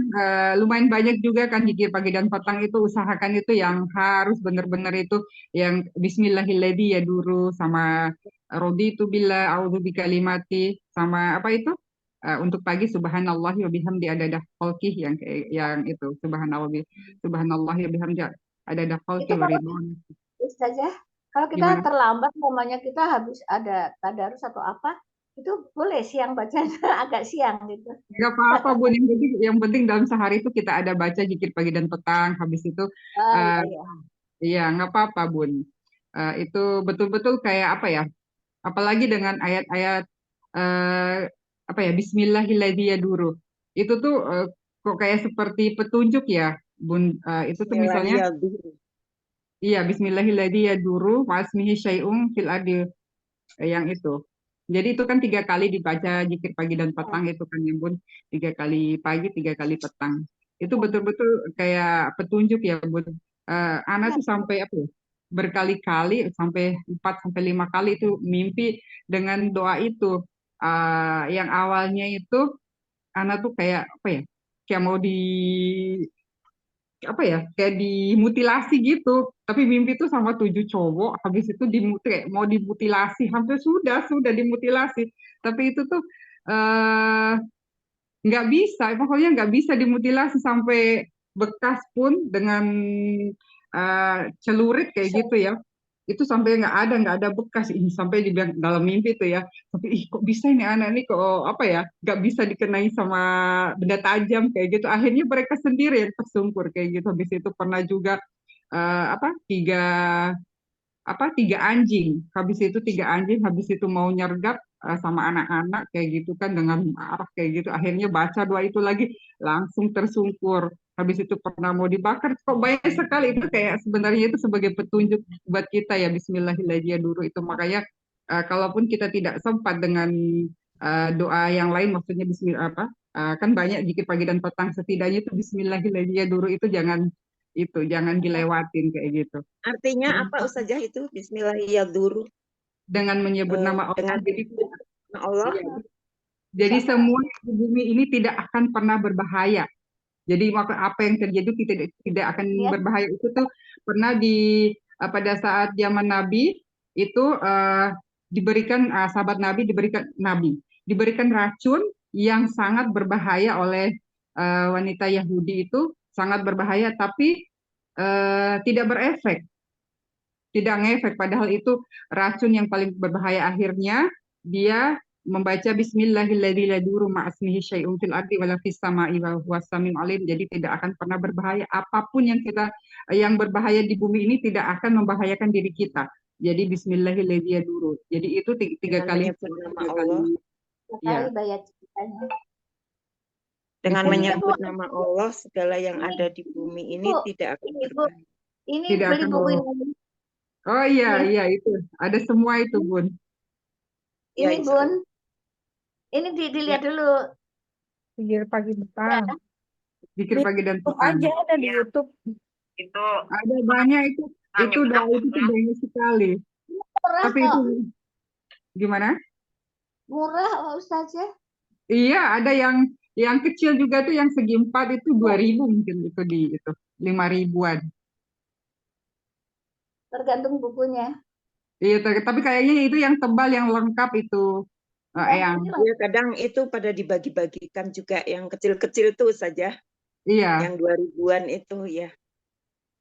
A: lumayan banyak juga kan zikir pagi dan petang itu usahakan itu yang harus benar-benar itu yang Bismillahilladzi ya dulu sama raditu billah a'udzu bikalimati sama apa itu untuk pagi subhanallahi wa bihamdi adada khalqih yang itu subhanallahi wa bihamdi adada
D: Itu
A: khalqih wa
D: kalau
A: ridwan.
D: Ustazah, kalau kita
A: Gimana?
D: terlambat, namanya kita habis ada tadarus atau apa, itu boleh siang bacanya agak siang gitu.
A: Gak apa-apa Bun, yang penting dalam sehari itu kita ada baca zikir pagi dan petang, habis itu
D: Oh
A: eh,
D: iya, iya.
A: iya, nggak apa-apa, Bun. Itu betul-betul kayak apa ya? Apalagi dengan ayat-ayat eh, apa ya? Bismillahirrahmanirrahim. Itu tuh kok kayak seperti petunjuk ya, Bun. Itu tuh misalnya,
F: Bismillahirrahmanirrahim.
A: iya, Bismillahirrahmanirrahim. Ma'asmihi syai'um fil ardi yang itu. Jadi itu kan 3 kali dibaca zikir pagi dan petang itu kan ya, Bun. 3 kali pagi, 3 kali petang. Itu betul-betul kayak petunjuk ya, Bun. Anak tuh sampai apa ya? Berkali-kali sampai 4 sampai 5 kali itu mimpi dengan doa itu. Yang awalnya itu anak tuh kayak apa ya? Kayak mau di apa ya kayak dimutilasi gitu tapi mimpi itu sama 7 cowok habis itu kayak mau dimutilasi hampir sudah dimutilasi tapi itu tuh eh, nggak bisa pokoknya nggak bisa dimutilasi sampai bekas pun dengan celurit kayak gitu ya itu sampai nggak ada bekas ini sampai di dalam mimpi itu ya tapi ih kok bisa ini anak ini kok apa ya nggak bisa dikenai sama benda tajam kayak gitu akhirnya mereka sendiri yang tersungkur kayak gitu habis itu pernah juga apa 3 habis itu 3 anjing habis itu mau nyergap sama anak-anak kayak gitu kan dengan marah kayak gitu akhirnya baca doa itu lagi langsung tersungkur habis itu pernah mau dibakar kok banyak sekali itu kayak sebenarnya itu sebagai petunjuk buat kita ya Bismillahirrahmanirrahim dulu itu makanya kalaupun kita tidak sempat dengan doa yang lain maksudnya Bismillah apa kan banyak zikir pagi dan petang setidaknya itu Bismillahirrahmanirrahim dulu itu jangan dilewatin kayak gitu.
F: Artinya apa Ustazah itu? Bismillahirrahmanirrahim.
A: Dengan menyebut nama Allah.
F: Dengan Allah.
A: Iya, jadi semua di bumi ini tidak akan pernah berbahaya. Jadi apa yang terjadi tidak akan
D: Ya.
A: berbahaya itu tuh pernah pada saat zaman Nabi itu diberikan sahabat Nabi diberikan racun yang sangat berbahaya oleh wanita Yahudi itu sangat berbahaya tapi tidak berefek. Tidak ngefek padahal itu racun yang paling berbahaya akhirnya dia membaca Bismillahirrahmanirrahim ma'asmihi syai'un fil ardi wala fis sama'i wa huwas samiul alim jadi tidak akan pernah berbahaya apapun yang berbahaya di bumi ini tidak akan membahayakan diri kita jadi Bismillahirrahmanirrahim jadi itu tiga
F: Dengan
A: kali
F: menyebut nama
A: tiga
F: Allah.
A: kali ya
D: Sekali bayar ceritanya.
F: Dengan
A: Bismillah.
F: menyebut nama Allah segala yang ada di bumi ini
D: Bu,
F: tidak akan
D: ini Bu,
F: berbahaya.
D: ini
A: Tidak
D: beli
A: akan
D: buku
A: berbahaya.
D: ini.
A: Oh iya
D: Nih.
A: iya itu ada semua itu Bun
F: Ya,
D: Ini
F: insya
D: Bun,
F: Allah.
D: ini dilihat dulu.
E: Zikir pagi petang.
A: zikir
E: Di
A: pagi dan
E: YouTube
A: petang
E: aja ada di YouTube.
F: Itu
A: ada banyak itu doa itu tuh banyak sekali
D: Murah
A: tapi
D: kok.
A: itu gimana?
D: Murah Ustazah.
A: Iya, ada yang kecil juga tuh yang segi 4 itu 2.000 mungkin itu 5.000-an.
D: Tergantung bukunya.
A: Iya, tapi kayaknya itu yang tebal yang lengkap itu Eyang.
D: Ini loh.
F: ya kadang itu pada dibagi-bagikan juga yang kecil-kecil tuh saja,
A: Iya,
F: yang 2000-an itu ya.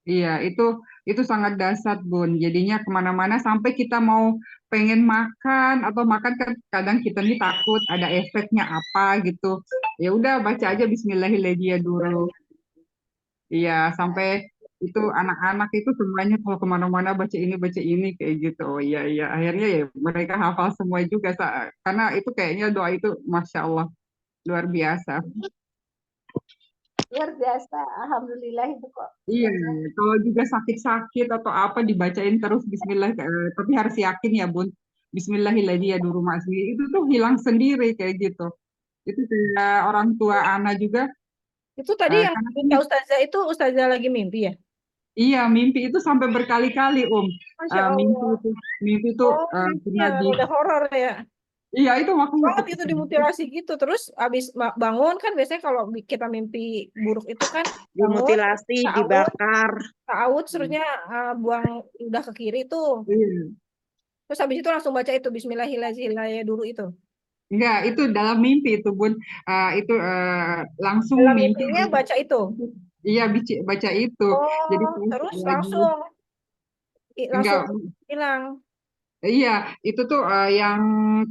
A: iya itu sangat dahsyat Bun. Jadinya kemana-mana sampai kita mau pengen makan atau makan kan kadang kita nih takut ada efeknya apa gitu. Ya udah baca aja Bismillahirrahmanirrahim dulu. Iya, sampai itu anak-anak itu semuanya kalau kemana-mana baca ini kayak gitu. Oh iya iya, akhirnya ya mereka hafal semua juga karena itu kayaknya doa itu masya Allah luar biasa.
D: luar biasa. Alhamdulillah itu kok.
A: Iya,
D: Luar biasa.
A: kalau juga sakit-sakit atau apa dibacain terus Bismillah, tapi harus yakin ya Bun. Bismillahirrahmanirrahim itu tuh hilang sendiri kayak gitu. Itu kayak orang tua Ana juga,
E: Itu tadi yang
A: karena
E: minta Ustazah itu Ustazah lagi mimpi ya?
A: iya mimpi itu sampai berkali-kali
E: Masya
A: Mimpi
E: Allah.
A: itu mimpi itu
E: Oh, mimpi
A: pernah
E: yang
A: di
E: udah horor ya.
A: iya itu makanya
E: Banget itu dimutilasi gitu. Terus abis bangun kan biasanya kalau kita mimpi buruk itu kan bangun,
F: Dimutilasi,
E: ta'awud,
F: dibakar.
E: ta'awud, terusnya buang udah ke kiri tuh.
A: iya.
E: Terus habis itu langsung baca itu Bismillahirrahmanirrahim dulu itu.
A: Enggak, itu dalam mimpi itu Bun. Itu langsung
E: Dalam
A: mimpi.
E: mimpinya baca itu.
A: Iya, baca itu. Jadi
E: Oh,
A: pas
E: terus
A: lagi
E: langsung langsung
A: enggak,
E: hilang.
A: iya, itu tuh yang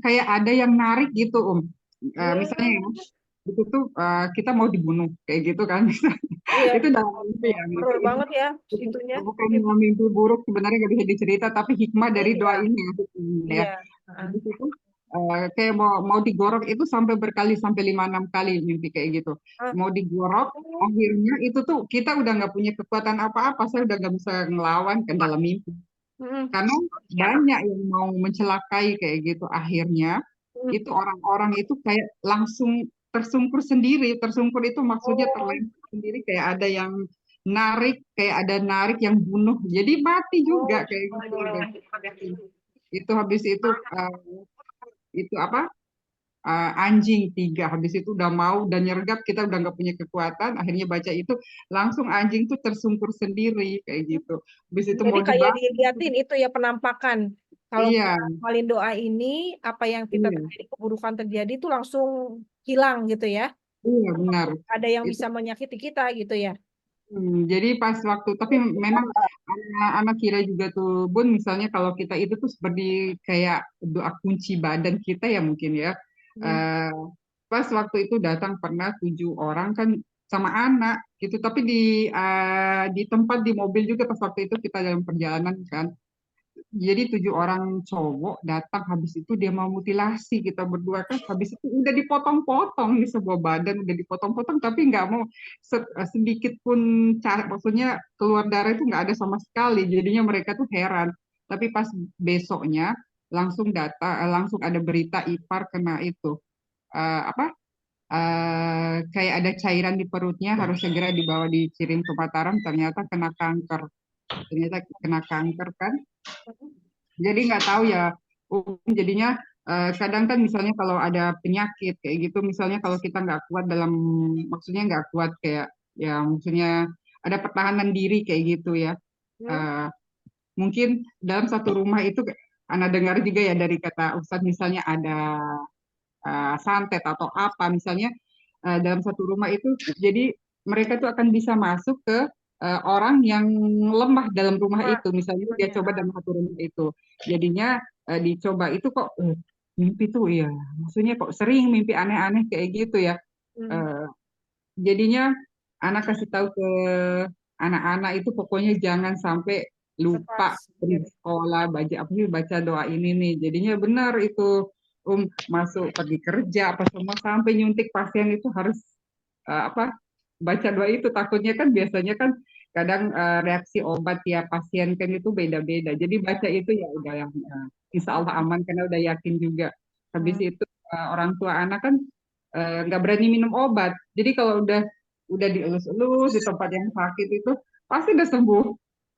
A: kayak ada yang narik gitu, Misalnya ya,
E: Hmm,
A: itu tuh kita mau dibunuh kayak gitu kan.
E: iya.
A: Itu dalam mimpi ya, mimpi
E: Horor
A: itu,
E: banget ya
A: itu
E: itunya.
A: bukan mimpi buruk sebenarnya nggak bisa dicerita, tapi hikmah dari doa
E: Iya,
A: ini ya.
E: iya. Heeh.
A: Habis itu kayak mau digorok itu sampai berkali sampai 5-6 kali mimpi kayak gitu.
E: Ah,
A: Mau digorok,
E: oh,
A: akhirnya itu tuh kita udah nggak punya kekuatan apa-apa, saya udah nggak bisa ngelawan ke dalam mimpi.
E: mm,
A: Karena banyak yang mau mencelakai kayak gitu. Akhirnya
E: mm.
A: itu orang-orang itu kayak langsung tersungkur sendiri. Tersungkur itu maksudnya
E: Oh,
A: terlempar sendiri kayak ada yang narik, kayak ada narik yang bunuh. Jadi mati juga
E: oh,
A: kayak gitu.
E: oh.
A: Itu habis itu apa? Anjing 3 habis itu udah mau dan nyergap kita udah nggak punya kekuatan akhirnya baca itu langsung anjing tuh tersungkur sendiri kayak gitu habis itu
E: Jadi
A: mau
E: kayak
A: dibakar
E: dilihatin itu ya penampakan. Kalau
A: iya
E: kita ngamalin doa ini, apa yang kita
A: iya
E: terjadi, keburukan terjadi itu langsung hilang gitu ya.
A: iya benar
E: Ada yang
A: itu.
E: bisa menyakiti kita gitu ya.
A: Jadi pas waktu tapi memang anak kira juga tuh Bun misalnya kalau kita itu tuh seperti kayak doa kunci badan kita ya mungkin ya.
E: Hmm.
A: Eh, Pas waktu itu datang pernah 7 orang kan sama anak gitu tapi di tempat di mobil juga pas waktu itu kita dalam perjalanan kan. Jadi 7 orang cowok datang habis itu dia mau mutilasi kita berdua kan habis itu udah dipotong-potong di sebuah badan udah dipotong-potong tapi nggak mau sedikit pun maksudnya keluar darah itu nggak ada sama sekali jadinya mereka tuh heran tapi pas besoknya langsung ada berita ipar kena itu apa kayak ada cairan di perutnya harus segera dibawa dikirim ke Mataram ternyata kena kanker kan jadi nggak tahu ya, jadinya kadang kan misalnya kalau ada penyakit kayak gitu, misalnya kalau kita nggak kuat maksudnya nggak kuat kayak ya maksudnya ada pertahanan diri kayak gitu ya.
E: Hmm.
A: Eh, Mungkin dalam satu rumah itu, Anda dengar juga ya dari kata Ustadz misalnya ada santet atau apa, misalnya dalam satu rumah itu, jadi mereka tuh akan bisa masuk ke orang yang lemah dalam rumah
E: Wah,
A: itu. Misalnya dia
E: gimana?
A: coba dalam satu rumah itu, jadinya dicoba itu kok mimpi tuh ya, maksudnya kok sering mimpi aneh-aneh kayak gitu ya.
E: Hmm.
A: Eh, Jadinya anak kasih tahu ke anak-anak itu pokoknya jangan sampai lupa
E: Lepas.
A: pergi
E: Gitu.
A: sekolah baca apa sih baca doa ini nih. Jadinya benar itu masuk pergi kerja apa semua sampai nyuntik pasien itu harus apa baca doa itu takutnya kan biasanya kan kadang reaksi obat ya pasien kan itu beda-beda. Jadi baca itu ya udah yang insya Allah aman karena udah yakin juga. Habis
E: Hmm.
A: itu orang tua anak kan nggak berani minum obat. Jadi kalau udah dielus-elus di tempat yang sakit itu pasti udah sembuh.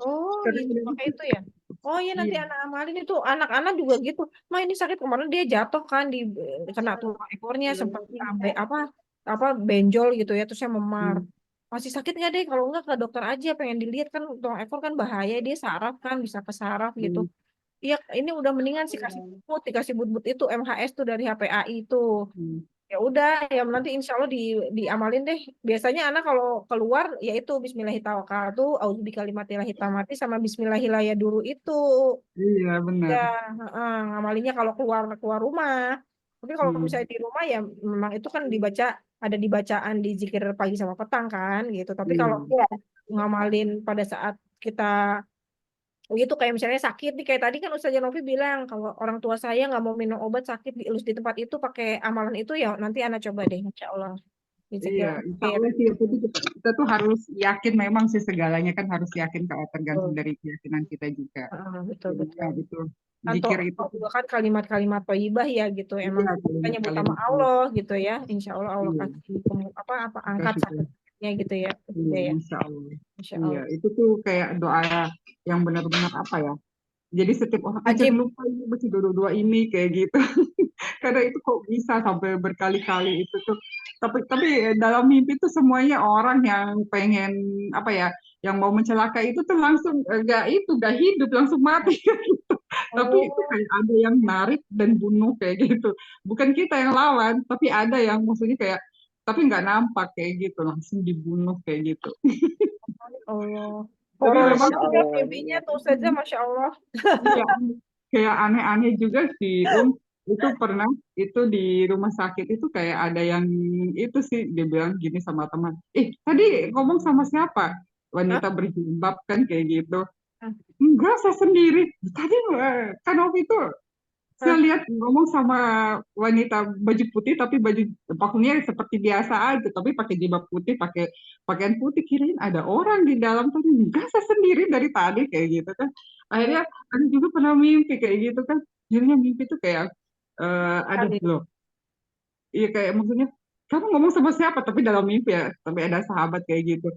E: Oh
A: Karena
E: gitu,
A: udah
E: pakai
A: gitu.
E: itu ya. Oh iya nanti
A: Iya.
E: anak amalin itu anak-anak juga gitu. Ma ini sakit kemarin dia jatuh kan di kena tulang ekornya sempat sampai apa benjol gitu ya terus saya memar.
A: Hmm.
E: Masih sakit nggak deh? Kalau nggak ke dokter aja pengen dilihat kan tulang ekor kan bahaya dia saraf kan bisa ke saraf gitu.
A: Hmm.
E: Iya ini udah mendingan sih kasih but dikasih but itu MHS tuh dari HPAI itu.
A: Hmm.
E: Ya udah ya nanti insya Allah diamalin deh. Biasanya anak kalau keluar yaitu Bismillahirrahmanirrahim, Auzubillahi tamati sama Bismillahirrahmanirrahim dulu itu.
A: Iya benar.
E: Ya, ngamalinnya kalau keluar keluar rumah. Tapi kalau
A: Hmm.
E: misalnya di rumah ya memang itu kan dibaca ada di bacaan di zikir pagi sama petang kan gitu. Tapi kalau
A: Iya.
D: Ya,
E: ngamalin pada saat kita gitu kayak misalnya sakit nih kayak tadi kan Ustazah Novi bilang kalau orang tua saya nggak mau minum obat sakit dielus di tempat itu pakai amalan itu ya nanti anak coba deh Insya Allah
A: Iya,
E: Dicegah
A: insya
E: akhir.
A: Allah sih kita tuh harus yakin, memang sih segalanya kan harus yakin, tergantung
E: Betul.
A: dari keyakinan kita juga.
E: Betul
A: Jadinya
E: betul.
A: itu
E: Atau
A: zikir itu
E: juga kan kalimat-kalimat thayyibah ya gitu. Emang
A: iya
E: kita nyebut sama
A: kalimat-kalimat
E: Allah gitu ya. Insya Allah Allah
A: iya
E: kasih apa angkat
A: kasih tahu.
E: sakitnya gitu ya.
A: Iya,
E: Iya ya.
A: insya Allah.
E: Insya
A: Iya,
E: Allah.
A: itu tuh kayak doa yang benar-benar apa ya? Jadi setiap orang jangan
E: Ajib.
A: lupa ini mesti doa ini kayak gitu. Karena itu kok bisa sampai berkali-kali itu tuh. Tapi dalam mimpi tuh semuanya orang yang pengen apa ya, yang mau mencelakai itu tuh langsung gak hidup, langsung mati. Tapi itu
E: Oh,
A: kayak ada yang narik dan bunuh kayak gitu. Bukan kita yang lawan, tapi ada yang maksudnya kayak tapi nggak nampak kayak gitu, langsung dibunuh kayak gitu.
E: Allah.
A: Tapi
E: Horor
A: memang
F: Masya
E: banget ya
F: Allah.
E: mimpinya tuh saja, Masya Allah.
A: iya, kayak aneh-aneh juga sih, itu pernah itu di rumah sakit itu kayak ada yang itu sih dia bilang gini sama teman, tadi ngomong sama siapa?
E: Hah?
A: Wanita berjilbab kan kayak gitu.
E: Hah?
A: Enggak, saya sendiri. Tadi kan waktu itu saya
E: Hah?
A: lihat ngomong sama wanita baju putih tapi baju pakaiannya seperti biasa aja tapi pakai jilbab putih, pakai pakaian putih, kirain ada orang di dalam tadi. Enggak, saya sendiri dari tadi kayak gitu kan. Akhirnya ada juga pernah mimpi kayak gitu kan. Akhirnya mimpi tuh kayak ada
E: Kali.
A: loh. Iya kayak maksudnya kamu ngomong sama siapa tapi dalam mimpi ya, tapi ada sahabat kayak gitu.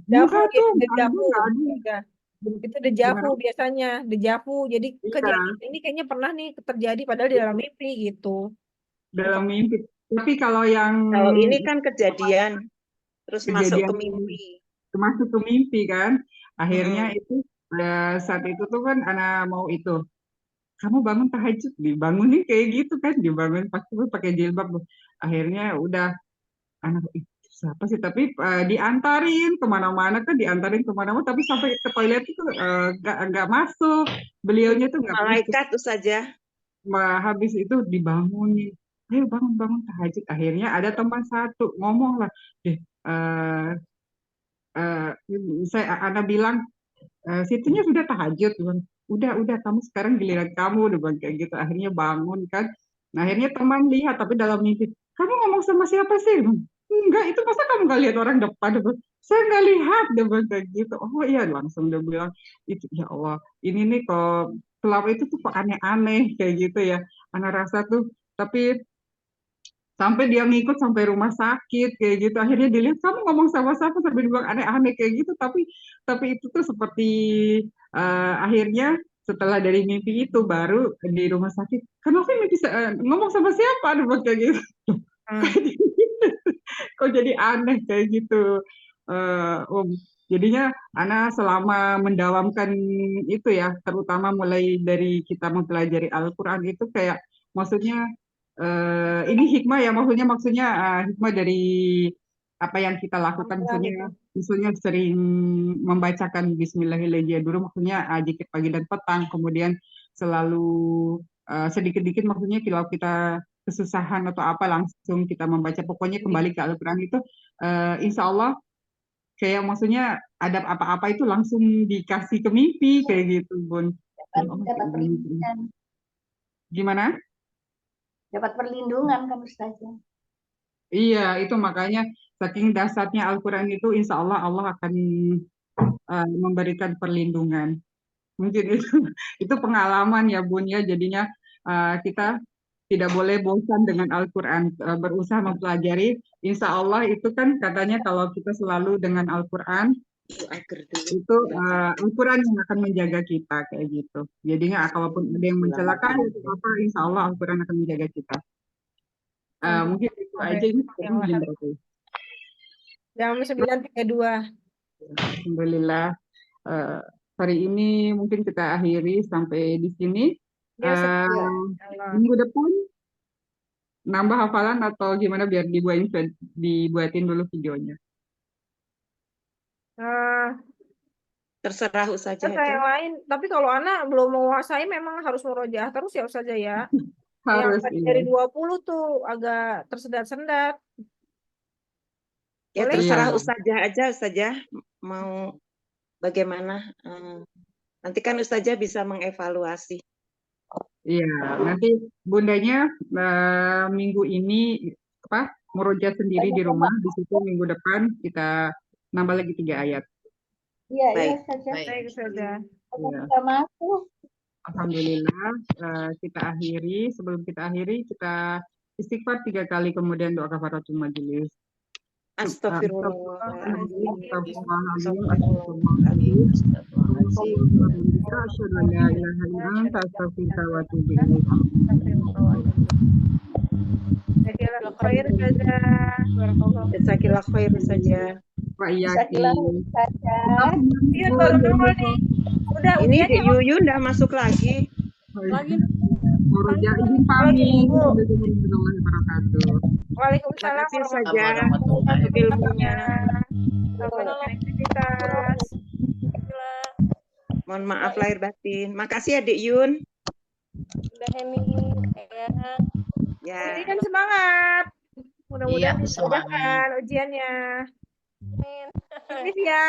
E: Dejavu
A: Enggak
E: ya,
A: tuh,
E: dejavu.
A: enggak ada.
E: Ya. Itu dejavu
A: Gimana?
E: biasanya, dejavu. Jadi
A: Iya,
E: kejadian ini kayaknya pernah nih terjadi padahal di dalam mimpi gitu.
A: dalam
E: Bukan.
A: mimpi. Tapi kalau yang
F: Kalau ini kan kejadian, terus masuk ke
A: kejadian
F: mimpi.
A: masuk ke mimpi kan, akhirnya
F: Mm-mm.
A: itu saat itu tuh kan anak mau itu, kamu bangun tahajud, dibangunin kayak gitu kan, dibangun pakai jilbab loh. Akhirnya udah anak siapa sih, tapi diantarin kemana-mana kan, diantarin kemana-mana tapi sampai ke toilet itu nggak masuk, beliaunya tuh nggak masuk.
F: Malaikat tuh saja.
A: Habis itu dibangunin, ayo bangun bangun tahajud. Akhirnya ada teman satu ngomong lah, deh eh, eh, saya Ana bilang, situnya sudah tahajud. Dia bilang, udah kamu sekarang giliran kamu, udah bilang kayak gitu. Akhirnya bangun kan. Nah, akhirnya teman lihat tapi dalam mimpi, kamu ngomong sama siapa sih? Dia bilang, enggak, itu masa kamu nggak lihat orang depan? Dia bilang, saya nggak lihat, dia bilang kayak gitu. Oh iya, langsung dia bilang itu, ya Allah, ini nih kok selama itu tuh kok aneh-aneh kayak gitu ya. Anak rasa tuh, tapi sampai dia ngikut sampai rumah sakit kayak gitu. Akhirnya dilihat kamu ngomong sama siapa, sampai dibilang aneh-aneh kayak gitu, tapi itu tuh seperti akhirnya setelah dari mimpi itu baru di rumah sakit kan Novi mimpi ngomong sama siapa, ada kayak gitu.
E: Hmm.
A: Kok jadi aneh kayak gitu, Om. Jadinya Ana selama mendawamkan itu ya, terutama mulai dari kita mempelajari Al-Quran itu kayak maksudnya ini hikmah ya, maksudnya hikmah dari apa yang kita lakukan,
E: Alhamdulillah gitu.
A: misalnya sering membacakan Bismillahirrahmanirrahim dulu, maksudnya zikir pagi dan petang, kemudian selalu sedikit-dikit, maksudnya kalau kita kesusahan atau apa langsung kita membaca, pokoknya kembali ke Al-Quran itu insya Allah kayak maksudnya ada apa-apa itu langsung dikasih ke mimpi kayak gitu, Bun.
D: dapat
A: Oh,
D: dapat perlindungan,
A: gimana?
D: dapat perlindungan kan Ustazah.
A: Iya, itu makanya saking dasarnya Al-Quran itu insya Allah Allah akan memberikan perlindungan. Mungkin itu itu pengalaman ya Bun ya. Jadinya kita tidak boleh bosan dengan Al-Quran, berusaha mempelajari. Insya Allah itu kan katanya kalau kita selalu dengan Al-Quran,
F: Itu agar dulu.
A: itu Al-Quran yang akan menjaga kita kayak gitu. Jadinya kalaupun ada yang mencelakai atau apa, insya Allah Al-Quran akan menjaga kita. Mungkin itu aja ini
E: Yang
A: jam
E: lahat.
A: berapa?
E: Jam 9.32.
A: Alhamdulillah. eh, Hari ini mungkin kita akhiri sampai di sini.
E: Ya,
A: Eh,
E: Allah.
A: Minggu depan nambah hafalan atau gimana biar dibuatin dulu videonya.
F: Terserah saja
E: Kan yang
F: aja.
E: lain, tapi kalau anak belum menguasai memang harus murojaah terus ya saja ya. Yang
A: Harus
E: tadi
A: iya.
E: dari 20 tuh agak tersendat-sendat.
F: Ya
E: Boleh
F: terserah
A: Iya.
F: Ustazah aja, Ustazah mau bagaimana. Nanti kan Ustazah bisa mengevaluasi.
A: Iya, nanti bundanya minggu ini apa murojaah sendiri di rumah. Di situ minggu depan kita nambah lagi 3 ayat.
D: Iya, iya
F: Baik.
D: saja.
E: Baik saja.
D: Kita masuk.
A: Alhamdulillah, kita akhiri. Sebelum kita akhiri, kita istighfar 3 kali, kemudian doa kafaratul majelis.
F: Astagfirullahaladzim.
A: Astagfirullahaladzim.
G: Astagfirullahaladzim.
A: Asyhadu an la ilaha illa anta astaghfiruka wa atubu ilaik.
E: Jazakallah khair saja. Barakallah.
F: Jazakillah khair saja.
A: Wa
D: Sakilah
A: iyyakum.
D: saja.
E: Iya, baru nongol nih. Udah,
F: Ini
E: ujiannya
F: Dek Yuyu udah masuk lagi.
E: lagi.
A: Murojaah izin pamit. Assalamualaikum warahmatullahi wabarakatuh.
E: Waalaikumsalam
F: Makasih saja
G: Warahmatullahi
F: untuk ilmunya.
E: Selamat beraktivitas.
F: Mohon maaf lahir batin. Makasih Adik Yun.
B: Udah Heni, ya.
F: Ya.
E: Jadi kan semangat. Mudah-mudahan
G: Iya,
E: dimudahkan ujiannya.
B: Amin.
E: Aktif ya.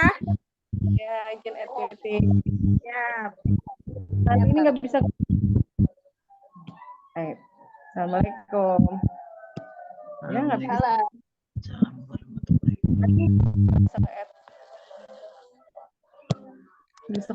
B: Ya, izin RTT.
E: Ya.
B: Hari ini nggak bisa. Assalamualaikum. Ya, nggak bisa.
D: Salah.
G: Salam warahmatullahi wabarakatuh.
B: Bisa